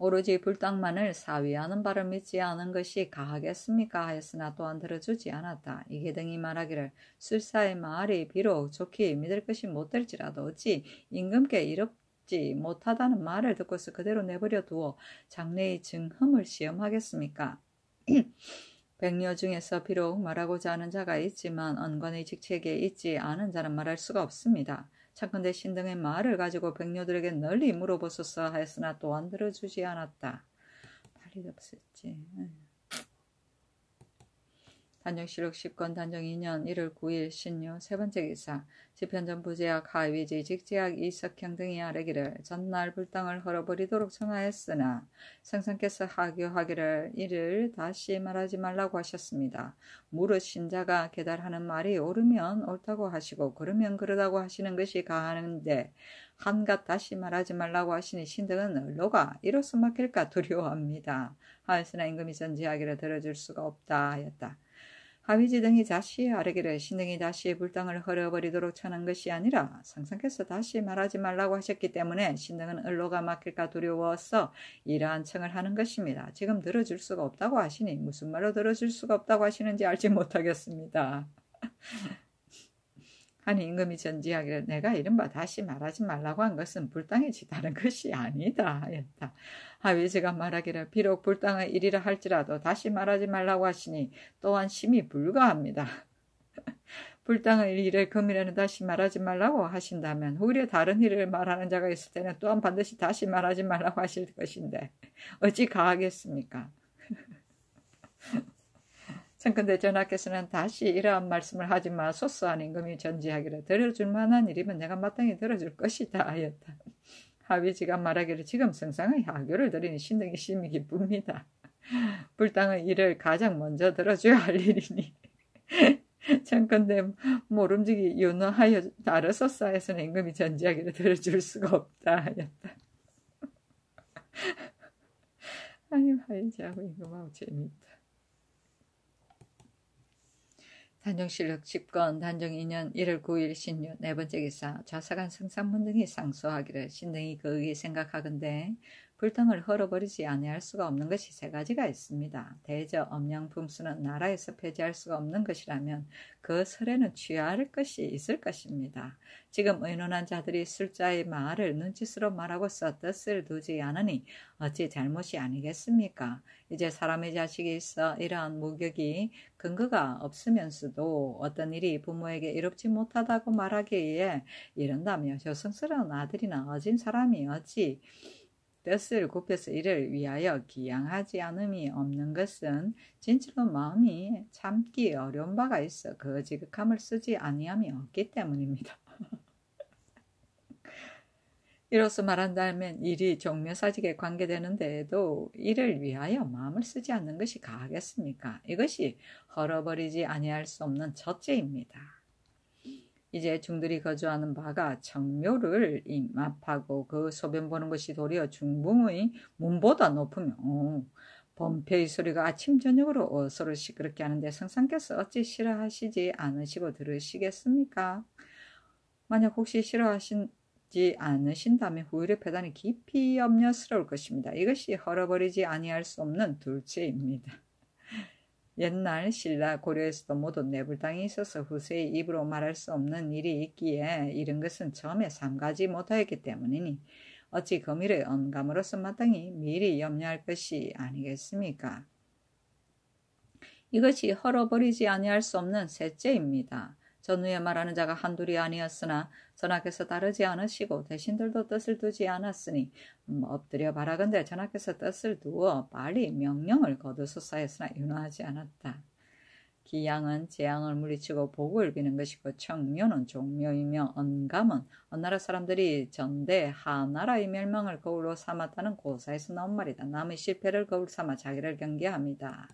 오로지 불당만을 사위하는 바를 믿지 않은 것이 가하겠습니까? 하였으나 또한 들어주지 않았다. 이계등이 말하기를 술사의 말이 비록 좋게 믿을 것이 못될지라도 어찌 임금께 이롭지 못하다는 말을 듣고서 그대로 내버려 두어 장래의 증흠을 시험하겠습니까? 백려 중에서 비록 말하고자 하는 자가 있지만 언관의 직책에 있지 않은 자는 말할 수가 없습니다. 창건대 신등의 말을 가지고 백녀들에게 널리 물어보소서 하였으나 또한 들어주지 않았다. 빨리 없었지. 단정시록 10권 단정 2년 1월 9일 신유 세 번째 기사 지편전 부제학 하위지 직제학 이석형 등이 아뢰기를 전날 불당을 헐어버리도록 청하였으나 성상께서 하교하기를 이를 다시 말하지 말라고 하셨습니다. 무릇 신자가 계달하는 말이 옳으면 옳다고 하시고 그러면 그러다고 하시는 것이 가하는데 한갓 다시 말하지 말라고 하시니 신등은 언로가 이로써 막힐까 두려워합니다. 하였으나 임금이 전지하기를 들어줄 수가 없다 하였다. 하위지등이 다시 아뢰기를 신등이 다시 불당을 헐어버리도록 쳐는 것이 아니라 상상께서 다시 말하지 말라고 하셨기 때문에 신등은 을로가 막힐까 두려워서 이러한 청을 하는 것입니다. 지금 들어줄 수가 없다고 하시니 무슨 말로 들어줄 수가 없다고 하시는지 알지 못하겠습니다. 하니 임금이 전지하기를 내가 이른바 다시 말하지 말라고 한 것은 불당이지 다른 것이 아니다 하였다. 하위지가 말하기를 비록 불당의 일이라 할지라도 다시 말하지 말라고 하시니 또한 심히 불가합니다. 불당의 일을 금일에는 다시 말하지 말라고 하신다면 오히려 다른 일을 말하는 자가 있을 때는 또한 반드시 다시 말하지 말라고 하실 것인데 어찌 가하겠습니까? 청컨대 전하께서는 다시 이러한 말씀을 하지 마소서 하는 임금이 전지하기를 들어줄 만한 일이면 내가 마땅히 들어줄 것이다 하였다. 하위지가 말하기를 지금 성상의 하교를 들으니 신등이 심히 기쁩니다. 불당의 일을 가장 먼저 들어줘야 할 일이니 청컨대 모름지기 윤허하여 다르소서 하여서는 임금이 전지하기를 들어줄 수가 없다 하였다. 아니 하위지하고 임금하고 재미있다. 단정실록 10권 단정 2년 1월 9일 신유 네 번째 기사 좌사간 성상문 등이 상소하기를 신등이 그의 생각하건대 불당을 헐어버리지 아니할 수가 없는 것이 세 가지가 있습니다. 대저 엄양품수는 나라에서 폐지할 수가 없는 것이라면 그 설에는 취할 것이 있을 것입니다. 지금 의논한 자들이 술자의 말을 눈짓으로 말하고서 뜻을 두지 않으니 어찌 잘못이 아니겠습니까? 이제 사람의 자식이 있어 이러한 무격이 근거가 없으면서도 어떤 일이 부모에게 이롭지 못하다고 말하기에 이른다며 효성스러운 아들이나 어진 사람이 어찌 뜻을 굽혀서 이를 위하여 기양하지 않음이 없는 것은 진실로 마음이 참기 어려운 바가 있어 그 지극함을 쓰지 아니함이 없기 때문입니다. 이로써 말한다면 일이 종묘사직에 관계되는 데에도 이를 위하여 마음을 쓰지 않는 것이 가하겠습니까? 이것이 헐어버리지 아니할 수 없는 첫째입니다. 이제 중들이 거주하는 바가 정묘를 임합하고 그 소변 보는 것이 도리어 중궁의 문보다 높으며 범패의 소리가 아침 저녁으로 서로 시끄럽게 하는데 성상께서 어찌 싫어하시지 않으시고 들으시겠습니까? 만약 혹시 싫어하시지 않으신다면 후일의 패단이 깊이 염려스러울 것입니다. 이것이 헐어버리지 아니할 수 없는 둘째입니다. 옛날 신라 고려에서도 모두 내불당이 있어서 후세의 입으로 말할 수 없는 일이 있기에 이런 것은 처음에 삼가지 못하였기 때문이니 어찌 거밀의 언감으로서 마땅히 미리 염려할 것이 아니겠습니까? 이것이 헐어버리지 아니할 수 없는 셋째입니다. 전후에 말하는 자가 한둘이 아니었으나 전하께서 따르지 않으시고 대신들도 뜻을 두지 않았으니 엎드려 바라건대 전하께서 뜻을 두어 빨리 명령을 거두소서 했으나 윤호하지 않았다. 기양은 재앙을 물리치고 복을 비는 것이고 청묘는 종묘이며 언감은 언나라 사람들이 전대 하나라의 멸망을 거울로 삼았다는 고사에서 나온 말이다. 남의 실패를 거울 삼아 자기를 경계합니다.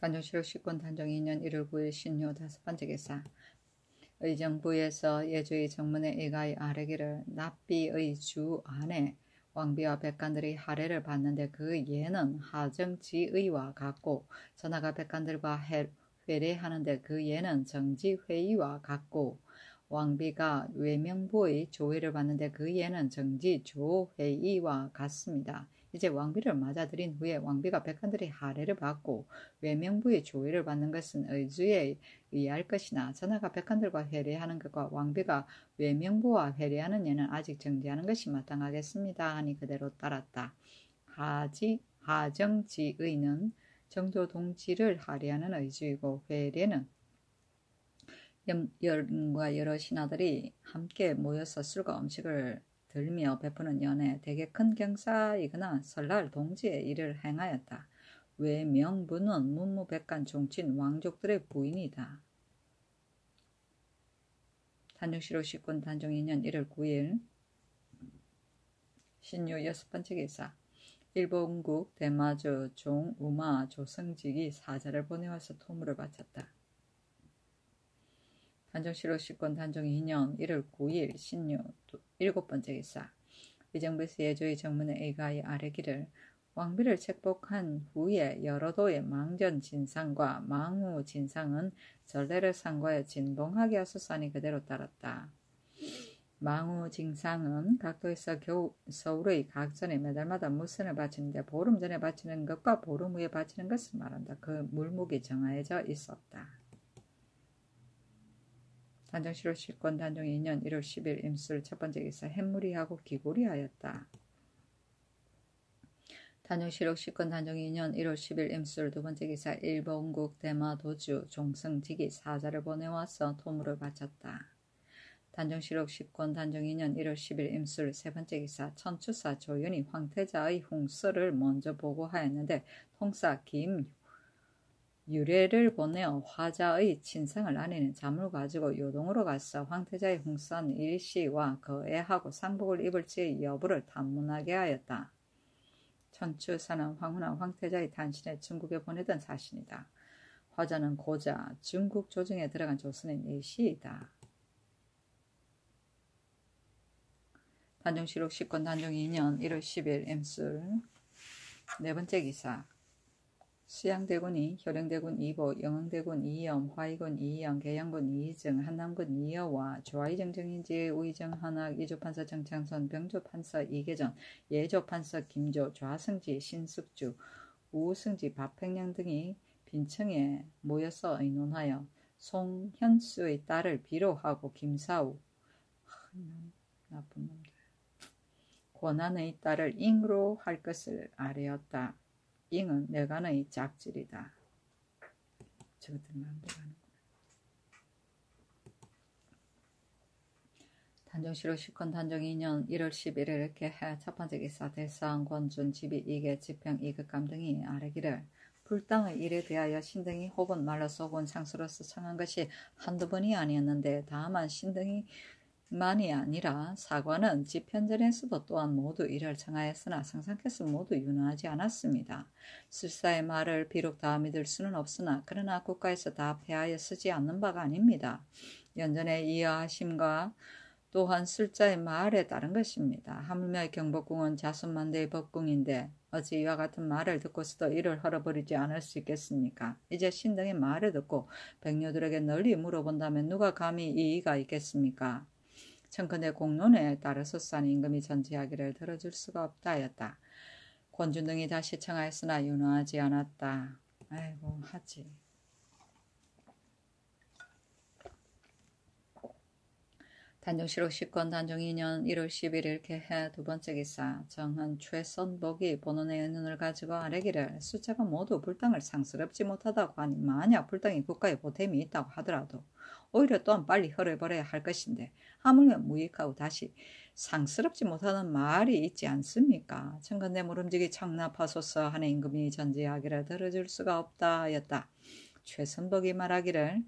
단정실록 10권 단정 2년 1월 9일 신효 다섯 번째 기사 의정부에서 예주의 정문에 의가의 아뢰기를 납비의 주 안에 왕비와 백관들이 할애를 받는데 그 예는 하정지의와 같고 전하가 백관들과 회례하는데 그 예는 정지회의와 같고 왕비가 외명부의 조회를 받는데 그 예는 정지조회의와 같습니다. 이제 왕비를 맞아들인 후에 왕비가 백관들의 할애를 받고 외명부의 조의를 받는 것은 의주에 의할 것이나 전하가 백관들과 회례하는 것과 왕비가 외명부와 회례하는 예는 아직 정지하는 것이 마땅하겠습니다 하니 그대로 따랐다. 하정지의는 정조동지를 할애하는 의주이고 회례는 여름과 여러 신하들이 함께 모여서 술과 음식을 들며 베푸는 연에 대개 큰 경사이거나 설날 동지의 일을 행하였다. 외명부는 문무백관 종친 왕족들의 부인이다. 단정실록 10권 단정 2년 1월 9일 신유 여섯 번째 기사 일본국 대마주 종 우마 조승직이 사자를 보내와서 토물을 바쳤다. 단종실록 시권 단종 2년 1월 9일 신유 7번째 기사. 위정부에서 예조의 정문에 의가히 아래기를 왕비를 책복한 후에 여러 도의 망전 진상과 망후 진상은 전례를 상고해 진봉하게 하소서하니 그대로 따랐다. 망후 진상은 각도에서 서울의 각전에 매달마다 무선을 바치는데 보름 전에 바치는 것과 보름 후에 바치는 것을 말한다. 그 물목이 정해져 있었다. 단종실록 시권 단종 2년 1월 10일 임술 첫번째 기사. 햇무리하고 기고리하였다. 단종실록 시권 단종 2년 1월 10일 임술 두번째 기사. 일본국 대마도주 종승직이 사자를 보내와서 토물을 바쳤다. 단종실록 시권 단종 2년 1월 10일 임술 세번째 기사. 천추사 조윤이 황태자의 홍서를 먼저 보고하였는데 통사 김유래를 보내어 화자의 친상을 아니는 잠을 가지고 요동으로 가서 황태자의 홍산 일시와 거애하고 상복을 입을지의 여부를 탐문하게 하였다. 천추사는 황후나 황태자의 탄신에 중국에 보내던 사신이다. 화자는 고자 중국 조정에 들어간 조선인 일시이다. 단종실록 시권 단종 2년 1월 10일 임술 네번째 기사. 수양대군이 효령대군 2보, 영흥대군 2염, 화의군 2영, 계양군 2정, 한남군 2여와 조화의정정인지의 우의정 한학, 이조판서 정창선, 병조판서 이계전, 예조판서 김조, 좌승지 신숙주, 우승지 박팽량 등이 빈청에 모여서 의논하여 송현수의 딸을 비로하고 김사우, 나쁜 놈들, 권한의 딸을 잉으로 할 것을 아뢰었다. 잉은 내간의 짝질이다. 저것들 마음대로 하는구나. 단종실록 시권 단종 2년 1월 11일 이렇게 해 첫번째 기사. 대상 권준 집이 이계 지평 이극감 등이 아뢰기를 불당의 일에 대하여 신등이 혹은 말로서 혹은 상수로서 청한 것이 한두 번이 아니었는데 다만 신등이 만이 아니라 사관은 집현전에서도 또한 모두 이를 청하였으나 상상께서 모두 윤허하지 않았습니다. 술사의 말을 비록 다 믿을 수는 없으나 그러나 국가에서 다 폐하여 쓰지 않는 바가 아닙니다. 연전에 이어하심과 또한 술자의 말에 따른 것입니다. 하물며 경복궁은 자손만대의 법궁인데 어찌 이와 같은 말을 듣고서도 이를 헐어버리지 않을 수 있겠습니까? 이제 신등의 말을 듣고 백녀들에게 널리 물어본다면 누가 감히 이의가 있겠습니까? 청컨대 공론에 따라서 싼 임금이 전지하기를 들어줄 수가 없다 하였다. 권준 등이 다시 청하였으나 윤허하지 않았다. 아이고 하지. 단종실록 시권 단종 2년 1월 10일 이렇게 해 두번째 기사. 정한 최선복이 본원의 의논을 가지고 아뢰기를 숫자가 모두 불당을 상스럽지 못하다고 하니 만약 불당이 국가에 보탬이 있다고 하더라도 오히려 또한 빨리 헐어버려야 할 것인데 하물며 무익하고 다시 상스럽지 못하는 말이 있지 않습니까? 청컨대 모름지기 청납하소서 하는 임금이 전지하기를 들어줄 수가 없다 하였다. 최선복이 말하기를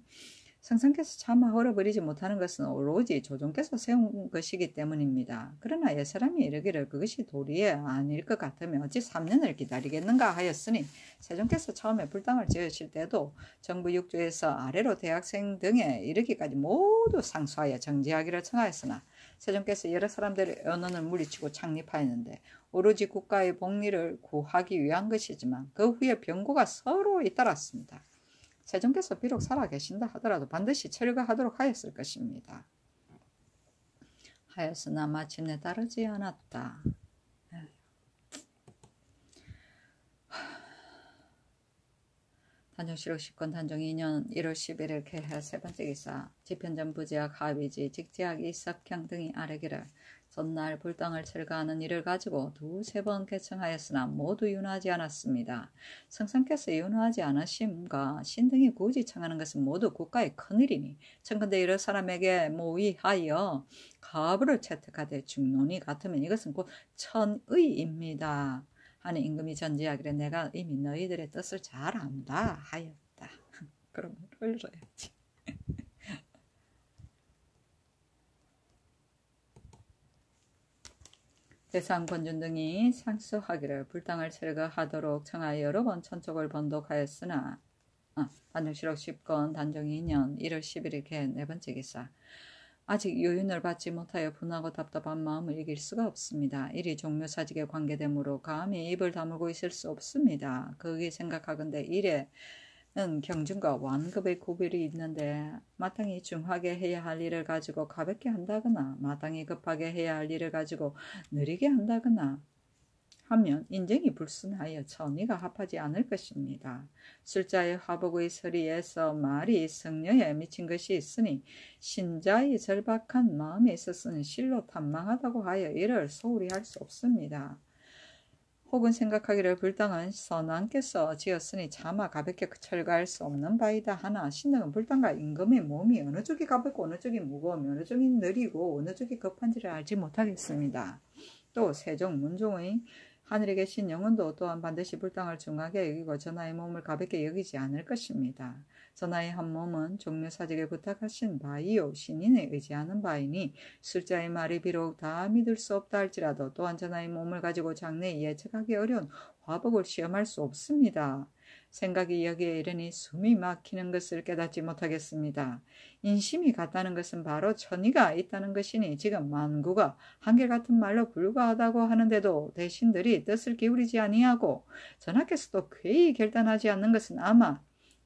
성상께서 차마 헐어버리지 못하는 것은 오로지 조정께서 세운 것이기 때문입니다. 그러나 옛사람이 이르기를 그것이 도리에 아닐 것 같으면 어찌 3년을 기다리겠는가 하였으니 세종께서 처음에 불당을 지으실 때도 정부 육조에서 아래로 대학생 등에 이르기까지 모두 상소하여 정지하기를 청하였으나 세종께서 여러 사람들의 언언을 물리치고 창립하였는데 오로지 국가의 복리를 구하기 위한 것이지만 그 후에 병고가 서로 잇따랐습니다. 세종께서 비록 살아계신다 하더라도 반드시 철거하도록 하였을 것입니다. 하였으나 마침내 따르지 않았다. 단종실록 시권 단종 2년 1월 11일 개해 세번째 기사. 집현전 부지학 하위지 직지학 이석형 등이 아뢰기를 전날 불당을 철거하는 일을 가지고 두세 번 개청하였으나 모두 윤허하지 않았습니다. 성상께서 윤허하지 않으심과 신등이 굳이 청하는 것은 모두 국가의 큰일이니 청컨대 여러 사람에게 모의하여 가부를 채택하되 중론이 같으면 이것은 곧 천의입니다. 하는 임금이 전지하기를 내가 이미 너희들의 뜻을 잘 안다 하였다. 그러면 흘러야지. 대상 권준 등이 상수하기를 불당을 철거하도록 청하여 여러 번 천촉을 번독하였으나 단정실록 10건 단정이 2년 1월 11일 개 네 번째 기사. 아직 요윤을 받지 못하여 분하고 답답한 마음을 이길 수가 없습니다. 일이 종묘사직에 관계되므로 감히 입을 다물고 있을 수 없습니다. 거기 생각하건대 일에는 경중과 완급의 구별이 있는데 마땅히 중하게 해야 할 일을 가지고 가볍게 한다거나 마땅히 급하게 해야 할 일을 가지고 느리게 한다거나 하면 인정이 불순하여 천의가 합하지 않을 것입니다. 술자의 화복의 서리에서 말이 성녀에 미친 것이 있으니 신자의 절박한 마음에 있어서는 실로 탐망하다고 하여 이를 소홀히 할 수 없습니다. 혹은 생각하기를 불당은 선왕께서 지었으니 차마 가볍게 철거할 수 없는 바이다 하나 신등은 불당과 임금의 몸이 어느 쪽이 가볍고 어느 쪽이 무거우며 어느 쪽이 느리고 어느 쪽이 급한지를 알지 못하겠습니다. 또 세종 문종의 하늘에 계신 영혼도 또한 반드시 불당을 중하게 여기고 전하의 몸을 가볍게 여기지 않을 것입니다. 전하의 한 몸은 종묘사직에 부탁하신 바이요 신인에 의지하는 바이니 술자의 말이 비록 다 믿을 수 없다 할지라도 또한 전하의 몸을 가지고 장래에 예측하기 어려운 화복을 시험할 수 없습니다. 생각이 여기에 이르니 숨이 막히는 것을 깨닫지 못하겠습니다. 인심이 같다는 것은 바로 천의가 있다는 것이니 지금 만구가 한결같은 말로 불과하다고 하는데도 대신들이 뜻을 기울이지 아니하고 전하께서도 쾌히 결단하지 않는 것은 아마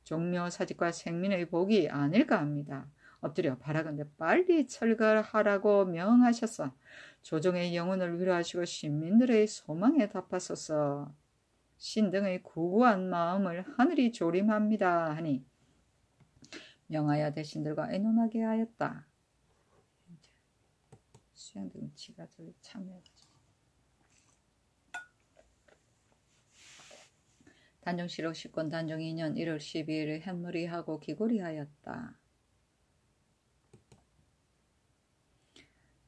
종묘사직과 생민의 복이 아닐까 합니다. 엎드려 바라건대 빨리 철거하라고 명하셔서 조정의 영혼을 위로하시고 신민들의 소망에 답하소서. 신등의 구구한 마음을 하늘이 조림합니다 하니 명하여 대신들과 의논하게 하였다. 수양등 치가 저기 참여해가지고 단정실록 10권 단정 2년 1월 12일에 햇무리하고 기고리하였다.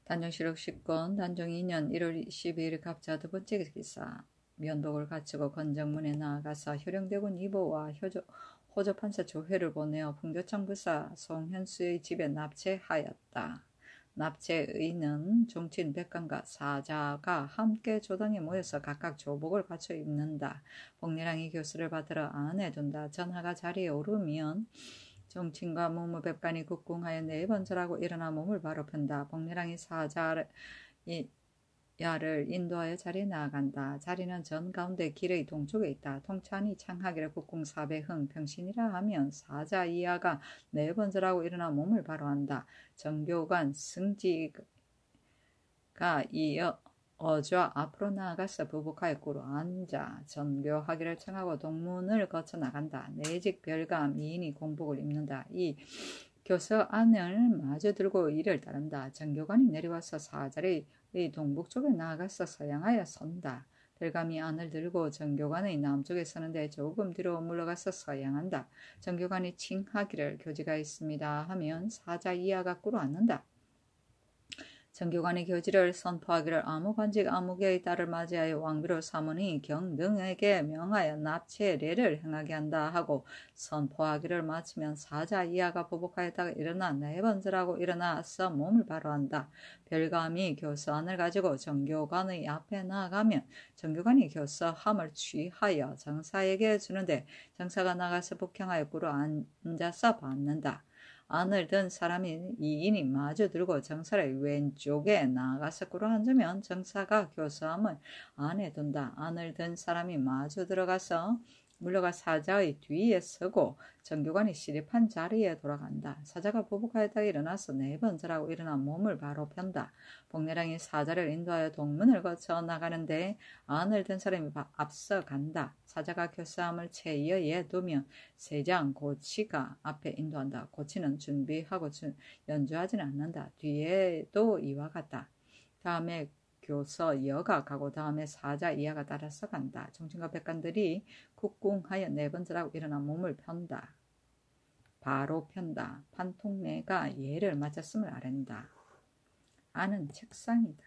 단정실록 10권 단정 2년 1월 12일 갑자 두 번째 기사. 면복을 갖추고 건정문에 나아가서 효령대군 이보와 호조판사 조회를 보내어 풍조청 부사 송현수의 집에 납치하였다. 납치의는 종친 백관과 사자가 함께 조당에 모여서 각각 조복을 갖춰 입는다. 복리랑이 교수를 받으러 안에 둔다. 전하가 자리에 오르면 종친과 무무백관이 국궁하여 네 번 절하고 일어나 몸을 바로 편다. 복리랑이 사자를 인도하여 자리에 나아간다. 자리는 전 가운데 길의 동쪽에 있다. 통찬이 창하기를 국궁 사배흥 병신이라 하면 사자 이하가 네 번 절하고 일어나 몸을 바로 한다. 정교관 승지가 이어 어좌 앞으로 나아가서 부복하여 꿇어 앉아 전교하기를 청하고 동문을 거쳐 나간다. 내직 별감 이인이 공복을 입는다. 이 교서 안을 마주 들고 이를 따른다. 정교관이 내려와서 사자의 동북쪽에 나아가서 서양하여 선다. 별감이 안을 들고 정교관의 남쪽에 서는데 조금 뒤로 물러가서 서양한다. 정교관이 칭하기를 교지가 있습니다 하면 사자 이하가 꿇어앉는다. 정교관이 교지를 선포하기를 아무관직 아무개의 딸을 맞이하여 왕비로 삼으니 경등에게 명하여 납치례를 행하게 한다 하고 선포하기를 마치면 사자 이하가 보복하였다가 일어나 네 번 절하고 일어나서 몸을 바로 한다. 별감이 교서안을 가지고 정교관의 앞에 나아가면 정교관이 교서함을 취하여 정사에게 주는데 정사가 나가서 북향하여 꿇어 앉아서 받는다. 안을 든 사람이 이인이 마주 들고 정사의 왼쪽에 나아가서 꿇어 앉으면 정사가 교서함을 안에 둔다. 안을 든 사람이 마주 들어가서 물러가 사자의 뒤에 서고 정교관이 시립한 자리에 돌아간다. 사자가 보복하였다 일어나서 네 번 절하고 일어나 몸을 바로 편다. 복례랑이 사자를 인도하여 동문을 거쳐 나가는데 안을 든 사람이 앞서 간다. 사자가 교서함을 채이어에 두면 세장 고치가 앞에 인도한다. 고치는 준비하고 연주하지는 않는다. 뒤에도 이와 같다. 다음에 교서 여가 가고 다음에 사자 이하가 따라서 간다. 종친과 백관들이 국궁하여 네 번 절하고 일어나 몸을 편다. 바로 편다. 판통내가 예를 맞았음을 아랜다. 아는 책상이다.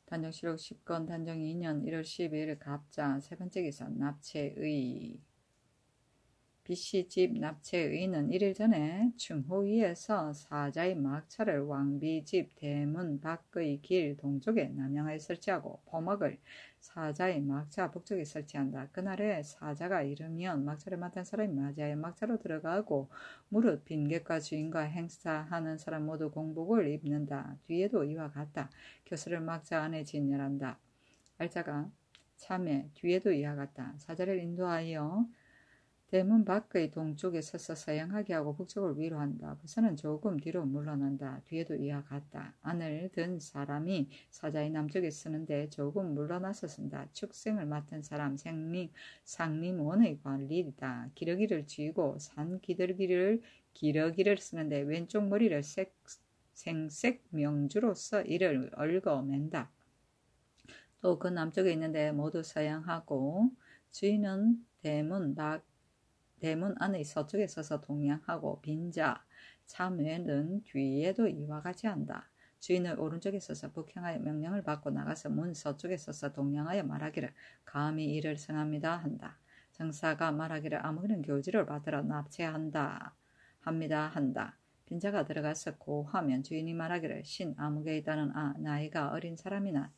단정실록 10건 단정 2년 1월 12일 갑자 세 번째 기사 납치의 BC 집 납치의는 1일 전에 충호위에서 사자의 막차를 왕비 집 대문 밖의 길 동쪽에 남양하에 설치하고 포막을 사자의 막차 북쪽에 설치한다. 그날에 사자가 이르면 막차를 맡은 사람이 맞이하여 막차로 들어가고 무릇 빈객과 주인과 행사하는 사람 모두 공복을 입는다. 뒤에도 이와 같다. 교수를 막차 안에 진열한다. 알자가 참에 뒤에도 이와 같다. 사자를 인도하여 대문 밖의 동쪽에 서서 서양하게 하고 북쪽을 위로 한다. 부사는 조금 뒤로 물러난다. 뒤에도 이와 같다. 안을 든 사람이 사자의 남쪽에 서는데 조금 물러나서 쓴다. 축생을 맡은 사람 상림원의 관리이다. 기러기를 쥐고 산 기러기를 쓰는데 왼쪽 머리를 생색 명주로서 이를 얽어맨다. 또 그 남쪽에 있는데 모두 서양하고 주인은 대문 안의 서쪽에 서서 동양하고 빈자 참외는 뒤에도 이와 같이 한다. 주인을 오른쪽에 서서 북향하여 명령을 받고 나가서 문 서쪽에 서서 동양하여 말하기를 감히 이를 성합니다 한다. 정사가 말하기를 아무개는 교지를 받으러 납치한다 합니다 한다. 빈자가 들어가서 고하면 주인이 말하기를 신 아무개이다는 나이가 어린 사람이나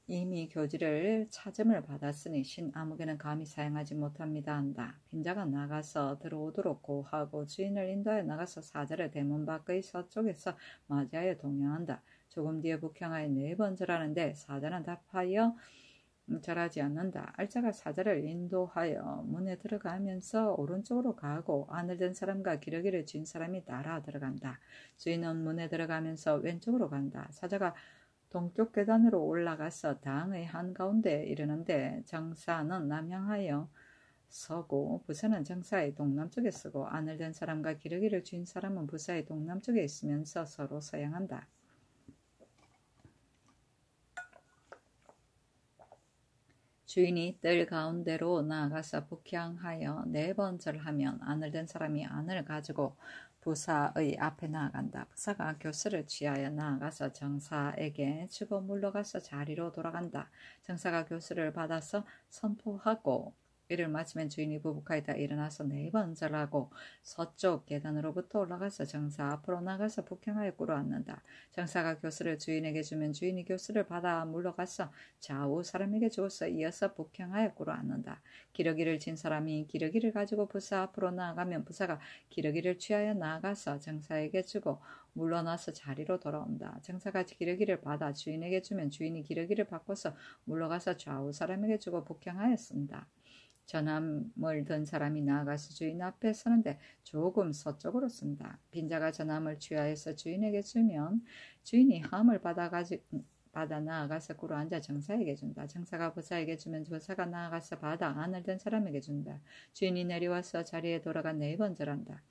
이미 교지를 차점을 받았으니 신 아무개는 감히 사용하지 못합니다 한다. 빈자가 나가서 들어오도록 고하고 주인을 인도하여 나가서 사자를 대문 밖의 서쪽에서 맞이하여 동양한다. 조금 뒤에 북향하여 4번 절하는데 사자는 답하여 절하지 않는다. 알자가 사자를 인도하여 문에 들어가면서 오른쪽으로 가고 안을 든 사람과 기러기를 쥔 사람이 따라 들어간다. 주인은 문에 들어가면서 왼쪽으로 간다. 사자가 동쪽 계단으로 올라가서 당의 한가운데에 이르는데 정사는 남향하여 서고 부사는 정사의 동남쪽에 서고 안을 든 사람과 기러기를 쥔 사람은 부사의 동남쪽에 있으면서 서로 서양한다. 주인이 뜰 가운데로 나아가서 북향하여 4번 절하면 안을 든 사람이 안을 가지고 부사의 앞에 나아간다. 부사가 교수를 취하여 나아가서 정사에게 주고 물러가서 자리로 돌아간다. 정사가 교수를 받아서 선포하고 이를 마치면 주인이 부부카이다 일어나서 4번 절하고 서쪽 계단으로부터 올라가서 정사 앞으로 나가서 북향하여 꿇어앉는다. 정사가 교수를 주인에게 주면 주인이 교수를 받아 물러가서 좌우 사람에게 주어서 이어서 북향하여 꿇어앉는다. 기러기를 진 사람이 기러기를 가지고 부사 앞으로 나아가면 부사가 기러기를 취하여 나아가서 정사에게 주고 물러나서 자리로 돌아온다. 정사가 기러기를 받아 주인에게 주면 주인이 기러기를 바꿔서 물러가서 좌우 사람에게 주고 북향하였습니다. 전함을 든 사람이 나아가서 주인 앞에 서는데 조금 서쪽으로 쓴다. 빈자가 전함을 취하여서 주인에게 주면 주인이 함을 받아 나아가서 꿇어 앉아 정사에게 준다. 정사가 부사에게 주면 부사가 나아가서 받아 안을 든 사람에게 준다. 주인이 내려와서 자리에 돌아가 4번 절한다.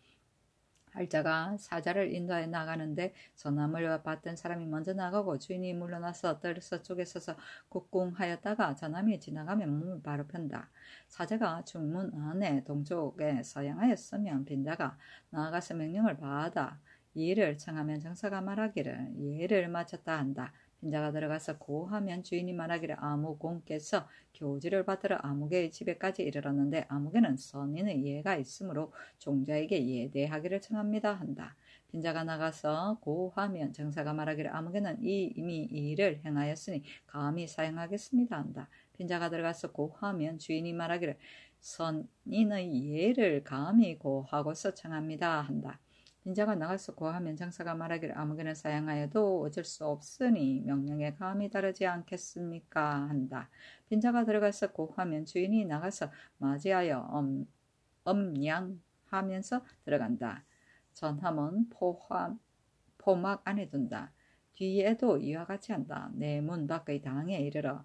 알자가 사자를 인도하여 나가는데 전함을 받던 사람이 먼저 나가고 주인이 물러나서 뜰 서쪽에 서서 국궁하였다가 전함이 지나가면 몸을 바로 편다. 사자가 중문 안에 동쪽에 서양하였으면 빈자가 나아가서 명령을 받아 예를 청하면 정사가 말하기를 예를 마쳤다 한다. 빈자가 들어가서 고하면 주인이 말하기를 아무공께서 교지를 받으러 아무개의 집에까지 이르렀는데 아무개는 선인의 예가 있으므로 종자에게 예대하기를 청합니다 한다. 빈자가 나가서 고하면 정사가 말하기를 아무개는 이미 이 일을 행하였으니 감히 사용하겠습니다 한다. 빈자가 들어가서 고하면 주인이 말하기를 선인의 예를 감히 고하고서 청합니다 한다. 빈자가 나가서 고하면 정사가 말하기를 아무개는 사양하여도 어쩔 수 없으니 명령에 감히 다르지 않겠습니까 한다. 빈자가 들어가서 고하면 주인이 나가서 맞이하여 엄양하면서 들어간다. 전함은 포막 안에 둔다. 뒤에도 이와 같이 한다. 내 문 밖의 당에 이르러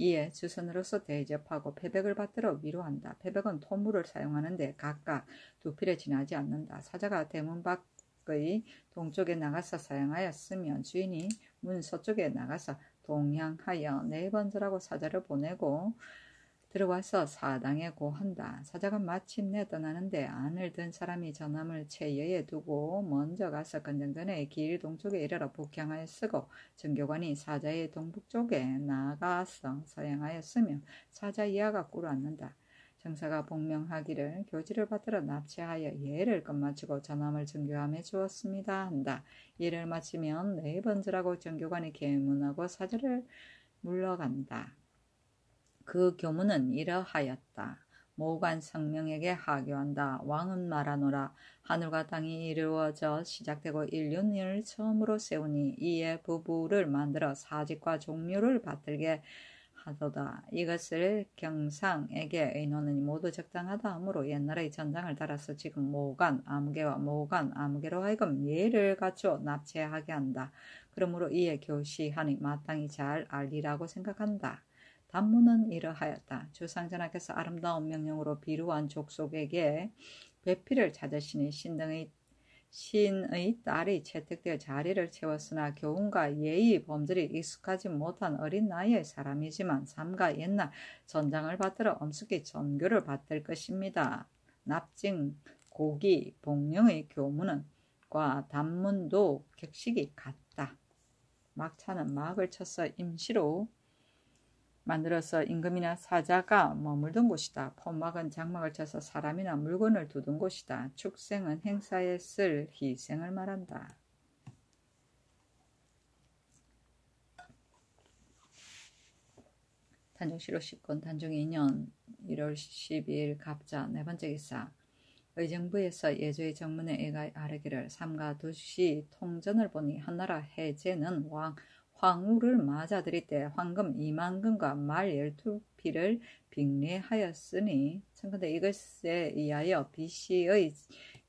이에 주선으로서 대접하고 패백을 받들어 위로한다. 패백은 토물을 사용하는데 각각 2필에 지나지 않는다. 사자가 대문 밖의 동쪽에 나가서 사용하였으면 주인이 문 서쪽에 나가서 동향하여 4번 절하고 사자를 보내고 들어와서 사당에 고한다. 사자가 마침내 떠나는데 안을 든 사람이 전함을 채여에 두고 먼저 가서 건정전의 길 동쪽에 이르러 북향하여 쓰고 정교관이 사자의 동북쪽에 나가서 서양하였으며 사자 이하가 꿇어앉는다. 정사가 복명하기를 교지를 받들어 납치하여 예를 끝마치고 전함을 정교함해 주었습니다 한다. 예를 마치면 네 번째라고 정교관이 계문하고 사절을 물러간다. 그 교문은 이러하였다. 모관 성명에게 하교한다. 왕은 말하노라. 하늘과 땅이 이루어져 시작되고 인륜을 처음으로 세우니 이에 부부를 만들어 사직과 종류를 받들게 하도다. 이것을 경상에게 의논하니 모두 적당하다 하므로 옛날의 전장을 따라서 지금 모관 아무개와 모관 아무개로 하여금 예를 갖추어 납치하게 한다. 그러므로 이에 교시하니 마땅히 잘 알리라고 생각한다. 단문은 이러하였다. 주상전하께서 아름다운 명령으로 비루한 족속에게 배필을 찾으시니 신의 딸이 채택되어 자리를 채웠으나 교훈과 예의 범절이 익숙하지 못한 어린 나이의 사람이지만 삼가 옛날 전장을 받들어 엄숙히 전교를 받들 것입니다. 납증, 고기, 복령의 교문과 단문도 격식이 같다. 막차는 막을 쳐서 임시로 만들어서 임금이나 사자가 머물던 곳이다. 포막은 장막을 쳐서 사람이나 물건을 두던 곳이다. 축생은 행사에 쓸 희생을 말한다. 단종시로 10권 단종 2년 1월 12일 갑자 네 번째 기사 의정부에서 예조의 정문에 애가 아르기를 삼가 두시 통전을 보니 한나라 해제는 황후를 맞아들일 때 황금 2만금과 말 12피를 빙례하였으니 청컨대 이것에 의하여 비씨의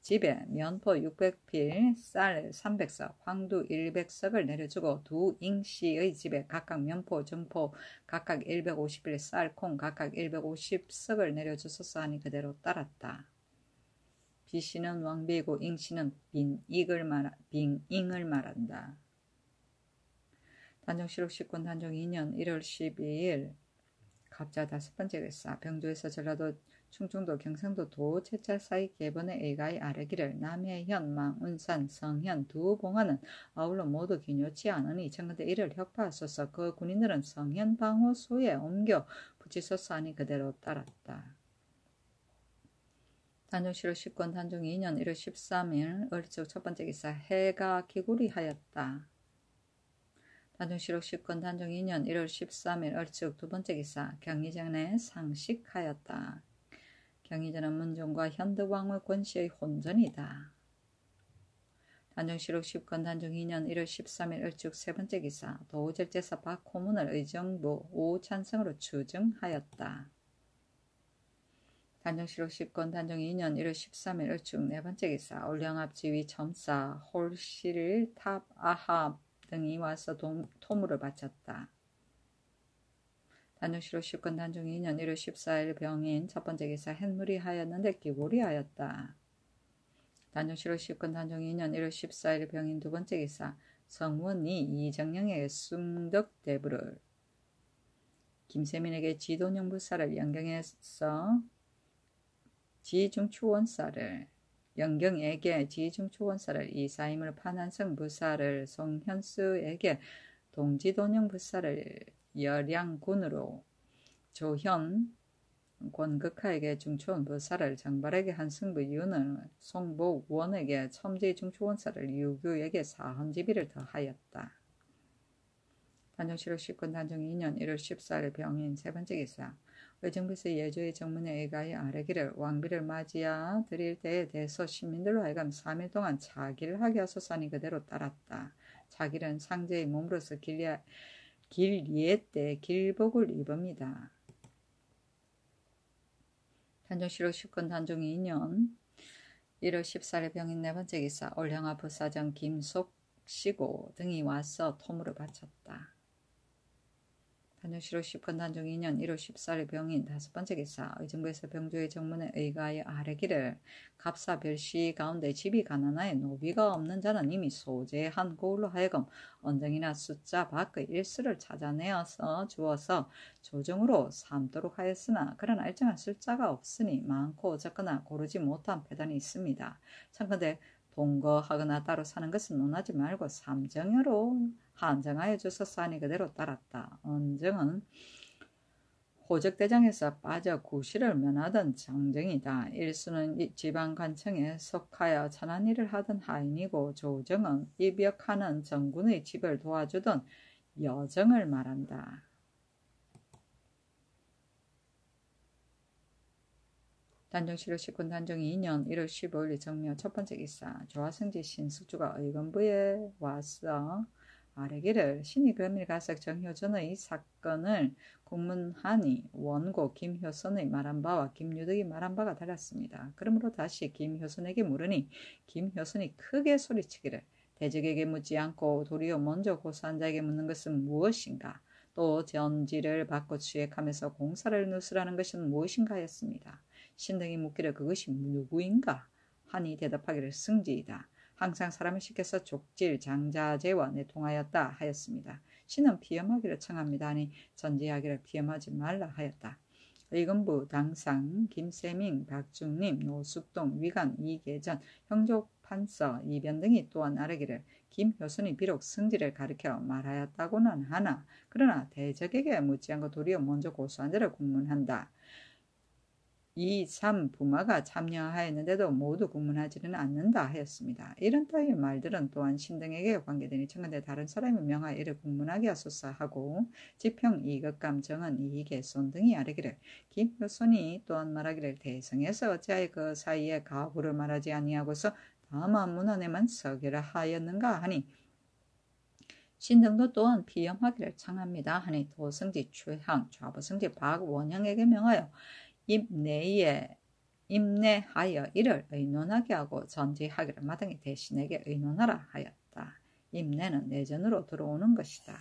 집에 면포 600필, 쌀 300석, 황두 100석을 내려주고 두 잉씨의 집에 각각 면포, 정포 각각 150필, 쌀, 콩 각각 150석을 내려주소서 하니 그대로 따랐다. 비씨는 왕비이고 잉씨는 빙잉을 말한다. 단종시록 10권 단종 2년 1월 12일 갑자 다섯 번째 기사 병조에서 전라도 충청도 경상도 도 채찰 사이 계번의 애가의 아래기를 남해현 망운산 성현 두 봉화는 아울러 모두 기묘치 않으니 청컨대 이를 혁파하소서. 그 군인들은 성현 방호소에 옮겨 붙이소서 하니 그대로 따랐다. 단종시록 10권 단종 2년 1월 13일 얼추 첫 번째 기사 해가 기구리하였다. 단종시록 10권 단종 2년 1월 13일 얼추 두 번째 기사 경의전에 상식하였다. 경의전은 문종과 현덕왕의 권씨의 혼전이다. 단종시록 10권 단종 2년 1월 13일 얼추 세 번째 기사 도우절제사 박호문을 의정부 오찬성으로 추증하였다. 단종시록 10권 단종 2년 1월 13일 얼추 네 번째 기사 올량압 지휘 점사 홀실 탑 아합 등이 와서 토물을 바쳤다. 단종시록 10권 단종 2년 1월 14일 병인 첫 번째 기사 햇물이 하였는데 기골이 하였다. 단종시록 10권 단종 2년 1월 14일 병인 두 번째 기사 성원이 이정령에게 숭덕대부를 김세민에게 지도령 부사를 영경에서 지중추원사를 영경에게 지중추원사를 이사임을 판한성 부사를 송현수에게 동지도령 부사를 여량군으로 조현 권극하에게 중추원 부사를 정발에게 한승부 윤을 송복원에게 첨지 중추원사를 유규에게 사헌지비를 더하였다. 단종시록 10권 단종 2년 1월 14일 병인 세 번째 기사 의정부에서 예조의 정문에 의가히 아뢰기를 왕비를 맞이하 드릴 때에 대해서 시민들로 하여금 3일 동안 차기를 하게 하소서 하니 그대로 따랐다. 차기는 상제의 몸으로서 길예 때 길복을 입읍니다. 단종시록 10권 단종 2년 1월 14일 병인 네 번째 기사 올량아 부사장 김속시고 등이 와서 토물을 바쳤다. 단종시록 10권 단종 2년 1월 14일 병인 다섯 번째 기사 의정부에서 병조의 정문에 의가하여 아뢰기를 갑사 별시 가운데 집이 가난하여 노비가 없는 자는 이미 소재한 고을로 하여금 언정이나 숫자 밖의 일수를 찾아내어서 주어서 조정으로 삼도록 하였으나 그러나 일정한 숫자가 없으니 많고 적거나 고르지 못한 패단이 있습니다. 참건대 동거하거나 따로 사는 것은 논하지 말고 삼정으로 한정하여 주소서 하니 그대로 따랐다. 언정은 호적대장에서 빠져 구실을 면하던 정정이다. 일수는 지방관청에 속하여 천한 일을 하던 하인이고 조정은 입역하는 정군의 집을 도와주던 여정을 말한다. 단정실록 19 단정 2년 1월 15일 정묘 첫 번째 기사. 조화성지 신숙주가 의건부에 와서 아뢰기를 신이 금일가석 정효전의 사건을 공문하니 원고 김효선의 말한 바와 김유덕이 말한 바가 달랐습니다. 그러므로 다시 김효선에게 물으니 김효선이 크게 소리치기를 대적에게 묻지 않고 도리어 먼저 고소한 자에게 묻는 것은 무엇인가? 또 전지를 받고 취획하면서 공사를 누수라는 것은 무엇인가 하였습니다. 신등이 묻기를 그것이 누구인가? 하니 대답하기를 승지이다. 항상 사람을 시켜서 족질 장자제와 내통하였다 하였습니다. 신은 피험하기를 청합니다 하니 전지하기를 피험하지 말라 하였다. 의건부 당상 김세밍 박중림 노숙동 위관 이계전 형족판서 이변 등이 또한 아뢰기를 김효선이 비록 승지를 가리켜 말하였다고는 하나 그러나 대적에게 묻지 않고 도리어 먼저 고소한 자를 공문한다. 2, 3 부마가 참여하였는데도 모두 공문하지는 않는다 하였습니다. 이런 따위의 말들은 또한 신등에게 관계되니 청근대 다른 사람이 명하여 이를 공문하게 하소서 하고 지평 이것감 정은 이계손 등이 아뢰기를 김효손이 또한 말하기를 대성에서 어찌하여 그 사이에 가부를 말하지 아니하고서 다만 문헌에만 서기를 하였는가 하니 신등도 또한 피염하기를 청합니다 하니 도성지 최향 좌보성지 박원형에게 명하여 임내하여 이를 의논하게 하고 전지하기를 마땅히 대신에게 의논하라 하였다. 임내는 내전으로 들어오는 것이다.